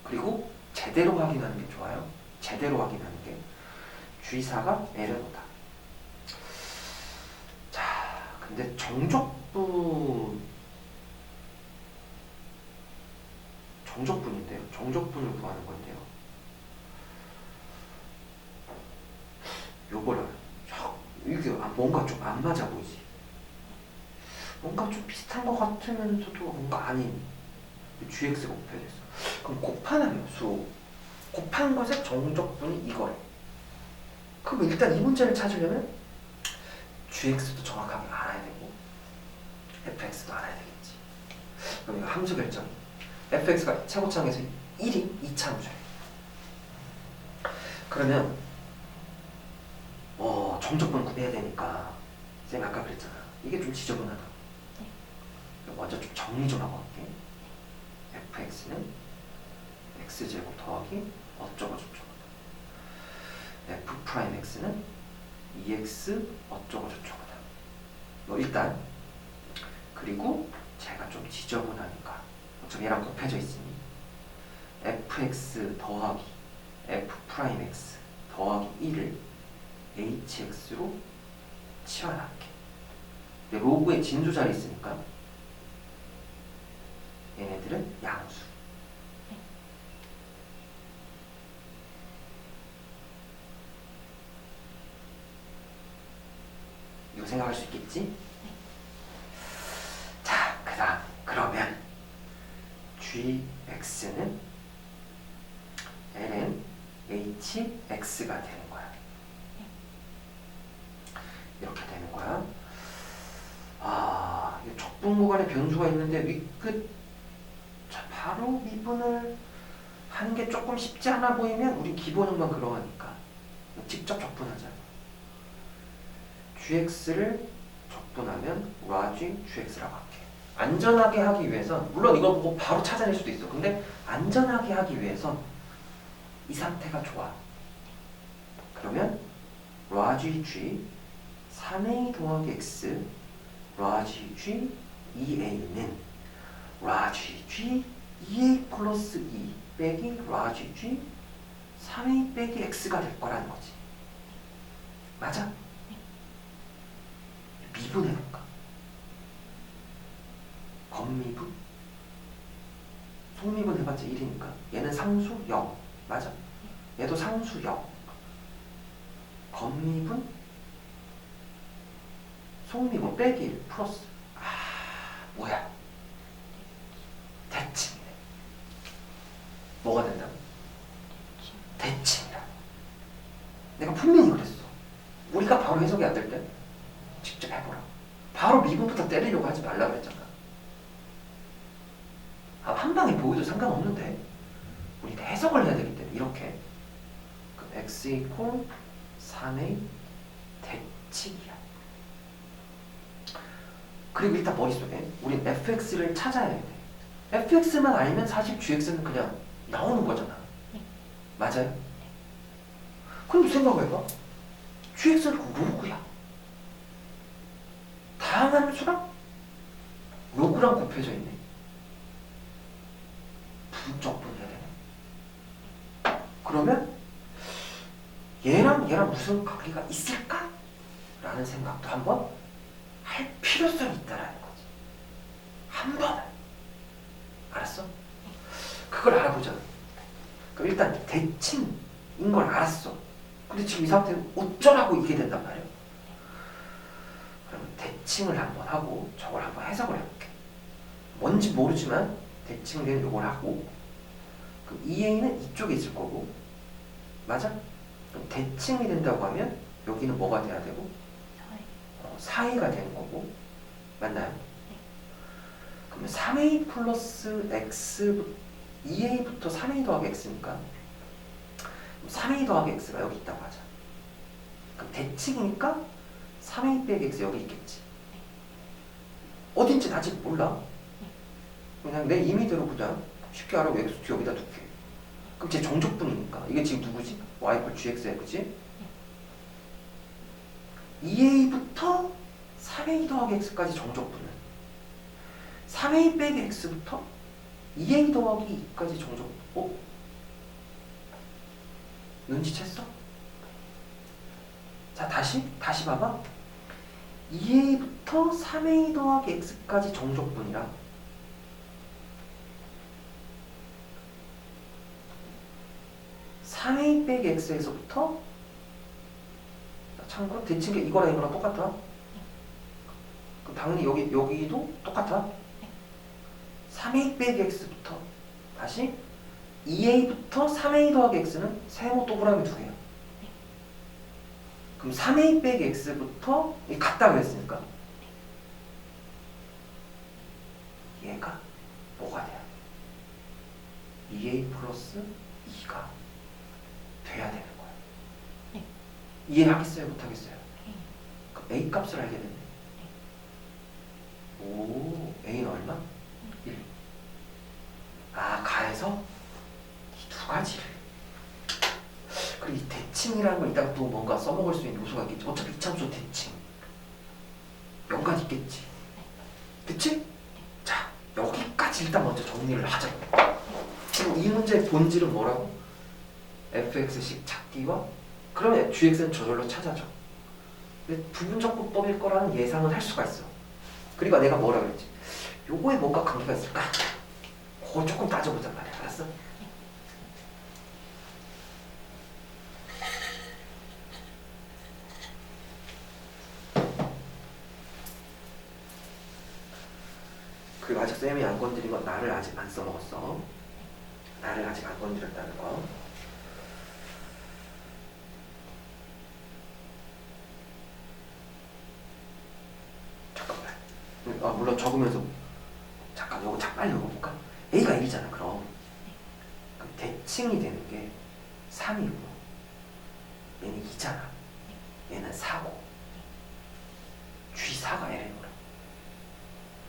그리고 제대로 확인하는 게 좋아요. 제대로 확인하는 게 G4가 L보다. 자, 근데 정적분인데요. 정적분을 구하는 건데요. 요거를 이게 뭔가 좀 안 맞아 보이지? 뭔가 좀 비슷한 것 같으면서도 뭔가 아닌 GX가 곱해져 있어. 그럼 곱하는 수, 곱한 것의 정적분이 이거래. 그럼 일단 이 문제를 찾으려면 GX도 정확하게 알아야 되고 fx도 알아야 되겠지. 그럼 이거 함수 결정. fx가 최고차항에서 1인 2차 함수래. 그러면 정적분 구해야 되니까 쌤 아까 그랬잖아. 이게 좀 지저분하다. 먼저 좀 정리 좀 하고 갈게. fx는 x제곱 더하기 어쩌고 저쩌고, f 프라임 x는 2x 어쩌고 저쩌고다. 일단 그리고 제가 좀 지저분하니까 어차피 얘랑 곱해져 있으니 fx 더하기 f 프라임 x 더하기 1을 hx로 치환할게. 근데 로그에 진수 자리 있으니까 얘네들은 양수. 이거 생각할 수 있겠지? 자, 그러면 gx는 ln hx가 되는 거야. 이렇게 되는 거야. 아, 적분 구간에 변수가 있는데 위끝 바로 미분을 하는 게 조금 쉽지 않아 보이면 우리 기본형만 그러하니까 직접 적분하자. gx를 적분하면 라지 gx라고 할게. 안전하게 하기 위해선, 물론 이걸 보고 바로 찾아낼 수도 있어. 근데 안전하게 하기 위해선 이 상태가 좋아. 그러면 라지 g 3a 더하기 x 라지 g 2a는 라지 g 2a 플러스 2 빼기 라지 g 3a 빼기 x가 될 거라는 거지. 맞아? 미분해볼까? 겉미분? 속미분 해봤자 1이니까 얘는 상수 0 맞아? 얘도 상수 0. 겉미분 속미분 빼기 1 플러스 뭐야? 대칭이네. 뭐가 된다고? 대칭이라. 내가 분명히 그랬어. 우리가 바로 해석이 안 될 때 직접 해보라. 바로 미분부터 때리려고 하지 말라고 했잖아. 한 방에 보여도 상관없는데 우리 해석을 해야 되기 때문에 이렇게 x 이퀄 3a 대칭이야. 그리고 일단 머릿속에 우린 fx를 찾아야 돼. fx만 알면 사실 gx는 그냥 나오는 거잖아. 맞아요? 그럼 생각해봐. gx는 로그야. 다양한 수랑 로그랑 곱해져 있네. 분적분해야 되네. 그러면 얘랑 무슨 관계가 있을까? 라는 생각도 한번 할 필요성이 있다라는 거지. 한 번은. 알았어? 그걸 알아보자. 그럼 일단 대칭인 걸 알았어. 근데 지금 이 상태는 어쩌라고 이게 된단 말이야. 그러면 대칭을 한번 하고 저걸 한번 해석을 해볼게. 뭔지 모르지만 대칭된 요걸 하고, 그럼 2a는 이쪽에 있을 거고, 맞아? 그럼 대칭이 된다고 하면 여기는 뭐가 돼야 되고? 4a가 되는 거고, 맞나요? 그러면 3a 플러스 x, 2a부터 3a 더하기 x니까 3a 더하기 x가 여기 있다고 하자. 그럼 대칭이니까 3a 빼기 x 여기 있겠지. 어딘지 아직 몰라. 그냥 내 임의대로 그냥 쉽게 알아보고 x 여기다 둘게. 그럼 제 정적분이니까 이게 지금 누구지? y = gx야, 그치? 2a부터 3a 더하기 x까지 정적분은 3a 빼기 x부터 2a 더하기 2까지 정적분. 눈치챘어? 자, 다시 봐봐. 2a부터 3a 더하기 x까지 정적분이라 3a 빼기 x에서부터, 참고로 대칭이 이거랑 이거랑 똑같아. 그럼 당연히 여기도 똑같아. 3a 빼기 x부터 다시 2a부터 3a 더하기 x는 세모 동그라미 두 개야. 그럼 3a 빼기 x부터 같다 그랬으니까 얘가 뭐가 돼야 돼? 2a 플러스 2가 돼야 되는 거야. 이해하겠어요? 못하겠어요? 그럼 a 값을 알게 됐네. 오, a는 얼마? 1. 아, 가해서 이 두 가지를. 그리고 이 대칭이라는 걸 이따가 또 뭔가 써먹을 수 있는 요소가 있겠지. 어차피 이참수 대칭 연관 있겠지. 그치? 자, 여기까지 일단 먼저 정리를 하자. 그리고 이 문제의 본질은 뭐라고? fx식 찾기와 그러면 gx는 저절로 찾아져. 근데 부분적분법일 거라는 예상은 할 수가 있어. 그리고 내가 뭐라 그랬지? 요거에 뭔가 관계가 있을까? 그거 조금 따져보자 말이야. 알았어? 그리고 아직 쌤이 안 건드린 건 나를 아직 안 써먹었어. 나를 아직 안 건드렸다는 거. 잠깐만. 아, 물론 적으면서 잠깐 요거 빨리 읽어볼까? a가 1이잖아. 그럼 대칭이 되는 게 3이고 얘는 2잖아. 얘는 4고 G4가 L인 거야.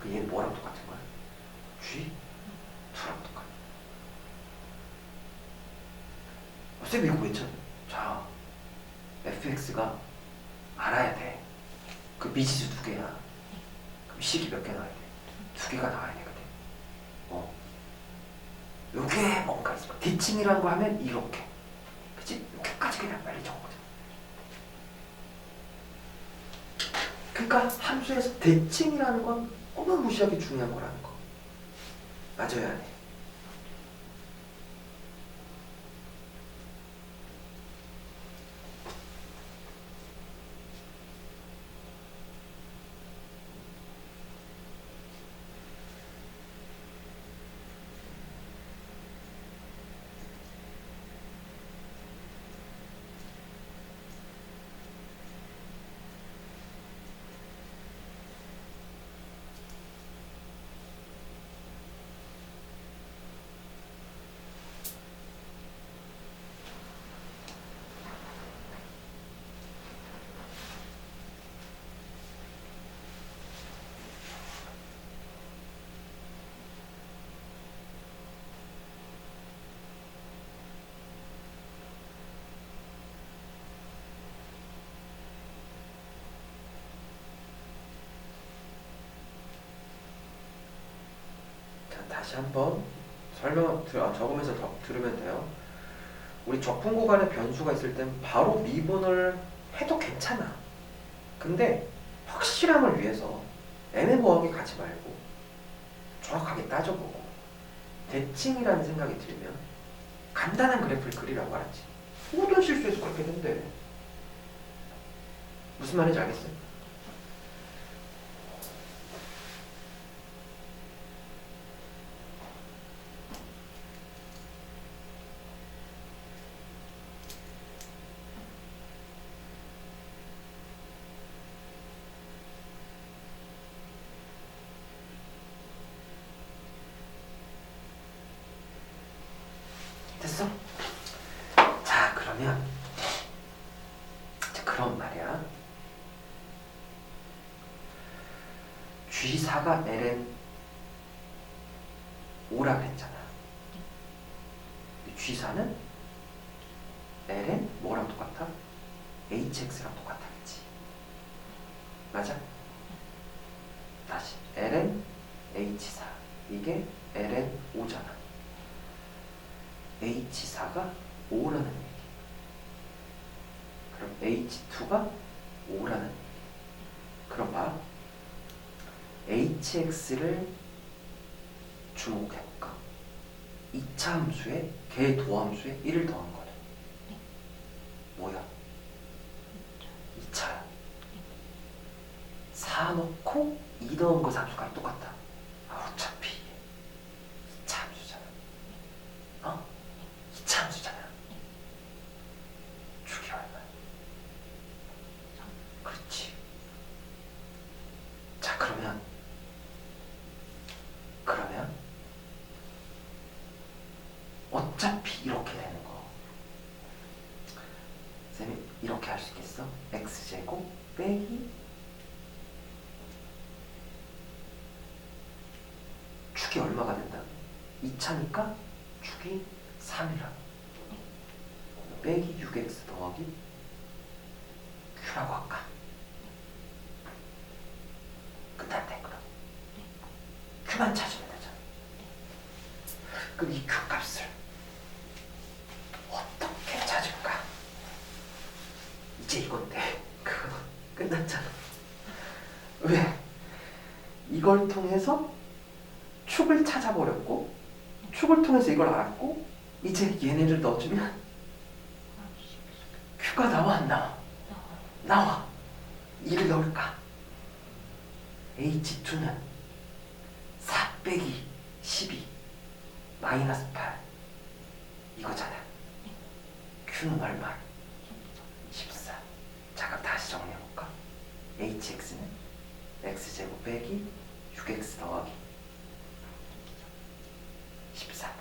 그 얘는 뭐랑 똑같은 거야? G2랑 똑같아. 쌤이 이거 왜 쳤냐? 자, fx가 알아야 돼. 그 미지수 두 개야. 그럼 식이 몇 개 나와야 돼? 두 개가 나와야 되거든. 요게 뭔가 있어. 대칭이라는 거 하면 이렇게. 그치? 이렇게까지 그냥 빨리 적어보자. 그러니까 함수에서 대칭이라는 건 어마무시하게 중요한 거라는 거. 맞아야 해. 다시 한번 적으면서 들으면 돼요. 우리 적분 구간에 변수가 있을 땐 바로 미분을 해도 괜찮아. 근데 확실함을 위해서 애매모호하게 가지 말고 정확하게 따져보고 대칭이라는 생각이 들면 간단한 그래프를 그리라고 알았지. 모든 실수에서 그렇게 된대. 무슨 말인지 알겠어요? 됐어? 자, 그러면 그런 말이야. G4가 ln 5라 그랬잖아. G4는 ln 뭐랑 똑같아? hx랑 똑같아, 그치? 맞아? 다시 ln h4 이게 ln 5잖아. H4가 5라는 얘기. 그럼 H2가 5라는 얘기. 그럼 봐. HX를 주목해볼까? 2차 함수에 걔 도함수에 1을 더한 거네. 뭐야? 2차야. 4 넣고 2 더한 거 함수가 똑같다. 어차피 2차 함수잖아. 어? 2차 함수잖아. 축이 얼마야? 그렇지. 자, 그러면 어차피 이렇게 되는 거. 쌤이 이렇게 할 수 있겠어? x제곱 빼기 축이 얼마가 된다? 2차니까 축이 3이라. 빼기 6x 더하기 q라고 할까? 끝났네. 그럼 q만 찾으면 되잖아. 그럼 이 q 값을 어떻게 찾을까? 이제 이건데 그거 끝났잖아. 왜? 이걸 통해서 축을 찾아버렸고 축을 통해서 이걸 알았고 이제 얘네를 넣어주면 q가 나와 안 나와? 나와. 2를 넣을까? h2는 4 빼기 12 마이너스 8 이거잖아. q는 얼마? 14. 자, 그럼 다시 정리해볼까? hx는 x제곱 빼기 6x 더하기 14.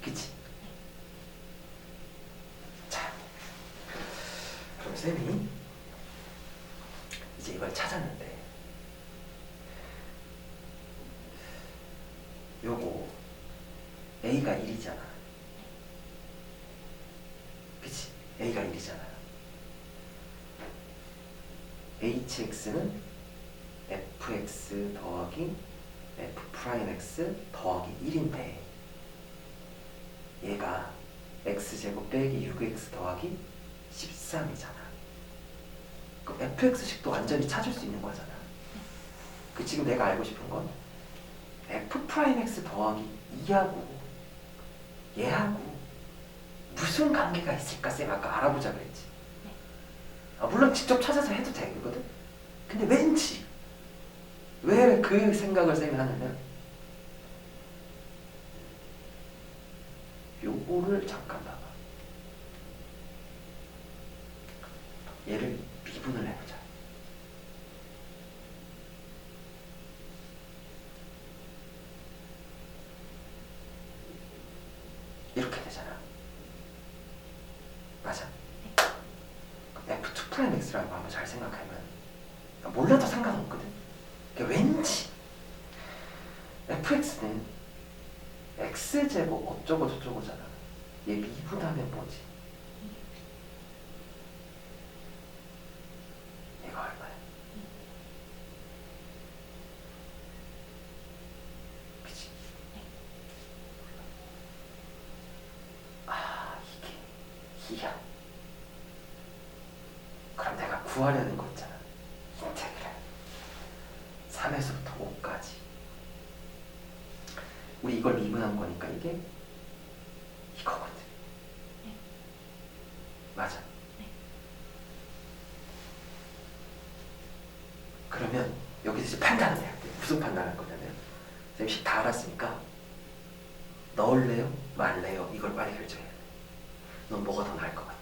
그치? 자, 그럼 쌤이 이제 이걸 찾았는데 요거 a가 1이잖아. 그치? a가 1이잖아. hx는 fx 더하기 f'x 더하기 1인데 얘가 x제곱 빼기 6x 더하기 13이잖아. 그럼 fx식도 완전히 찾을 수 있는 거잖아. 그 지금 내가 알고 싶은 건 f'x 더하기 2하고 얘하고 무슨 관계가 있을까? 쌤 아까 알아보자 그랬지. 물론 직접 찾아서 해도 되거든. 근데 왠지 왜 그 생각을 쌤이 하냐면 요거를 잠깐 봐봐. 얘를 미분을 해보자. 이렇게 되잖아. 맞아. f2'x라고 한번 잘 생각하면 몰라도 상관없거든. 그러니까 왠지 fx는 x제곱 어쩌고 저쩌고잖아. 얘 미분하면 뭐지? 얘가 얼마야? 그치? 구하려는 거 있잖아. 인테그랄 3에서부터 5까지. 우리 이걸 미분한 거니까 이게 이거거든. 네. 맞아. 네. 그러면 여기서 이제 판단을 해야 돼. 무슨 판단할 거냐면 쌤이 다 알았으니까 넣을래요? 말래요? 이걸 빨리 결정해야 돼. 넌 뭐가 더 나을 것 같아?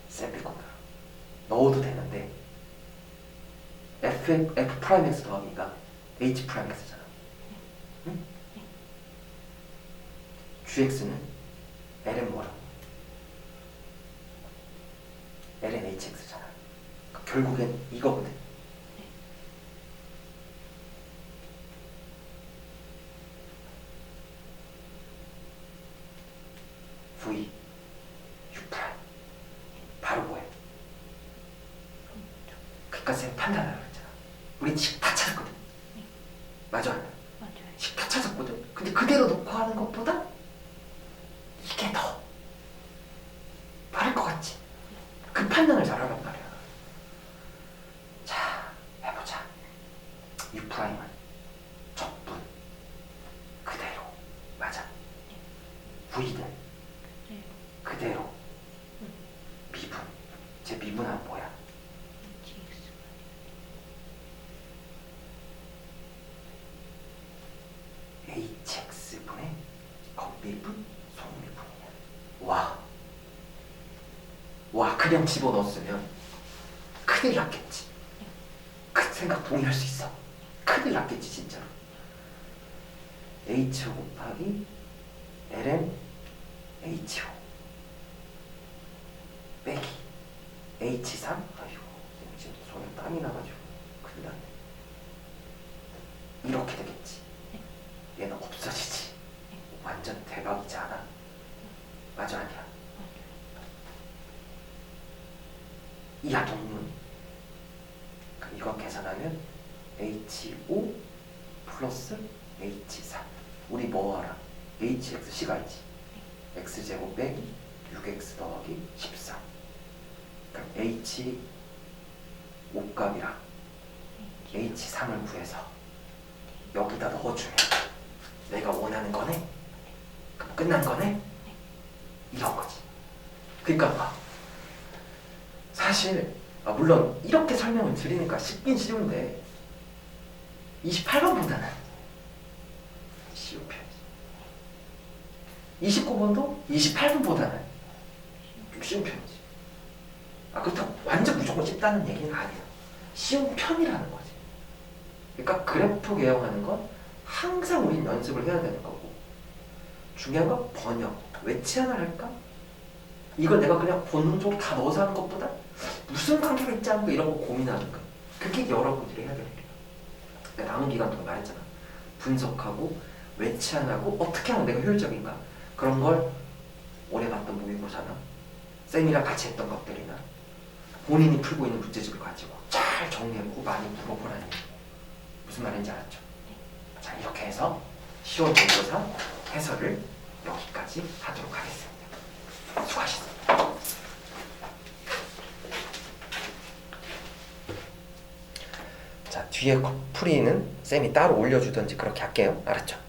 샘플 코너 넣어도 되는데 F 프라임 X 더하기가 H 프라임 X잖아. 응? GX는 Ln 뭐라고? Ln HX잖아. 결국엔 이거거든. V U 프라임 바로 뭐해? 그니까 쌤 판단하라고 했잖아. 우린 식 다 찾았거든. 맞아? 맞아요. 식 다 찾았거든. 근데 그대로 놓고 하는 것보다 이게 더 빠를 것 같지? 그 판단을 잘하란 말이야. 자, 해보자. U 프라임은 적분 그대로 맞아. V는 네. 그대로 미분. 제 미분은 뭐야? GX. HX분의 겉미분, 속미분이야. 와, 그냥 집어넣었으면 큰일 났겠지. 그 생각 동의할 수 있어. 큰일 났겠지, 진짜로. HO 곱하기 LN HO 빼기 H3. 아이고, 지금 손에 땀이 나가지고 큰일 났네. 이렇게 되겠지. 얘는 없어지지. 완전 대박이지 않아? 맞아, 아니야? 이하 동문. 그럼 이거 계산하면 HO 플러스 H3. 우리 뭐 알아? HX 식 알지? X제곱 빼기 6X 더하기 14. 그럼 H 5값이랑 H3을 구해서 여기다 넣어주면 내가 원하는 거네? 그럼 끝난 거네? 이런 거지. 그러니까 봐. 사실 물론 이렇게 설명을 드리니까 쉽긴 쉬운데 28번보다는 쉬운 편이지. 29번도 28번보다는 좀 쉬운 편이지. 그렇다고 완전 무조건 쉽다는 얘기는 아니야. 쉬운 편이라는 거지. 그러니까 그래프 개형하는 건 항상 우린 연습을 해야 되는 거고, 중요한 건 번역, 외치하나 할까? 이걸 내가 그냥 본능적으로 다 넣어서 하는 것보다 무슨 관계가 있지 않을까 이런 거 고민하는 거. 그게 여러분들이 해야 될 일이야. 내가 남은 기간 동안 말했잖아. 분석하고 외치하고 어떻게 하면 내가 효율적인가, 그런 걸 오래 봤던 모의고사나 쌤이랑 같이 했던 것들이나 본인이 풀고 있는 문제집을 가지고 잘 정리해보고 많이 물어보라는 얘기. 무슨 말인지 알았죠? 자, 이렇게 해서 10월 모의고사 해설을 여기까지 하도록 하겠습니다. 수고하셨습니다. 자, 뒤에 풀이는 쌤이 따로 올려주든지 그렇게 할게요. 알았죠?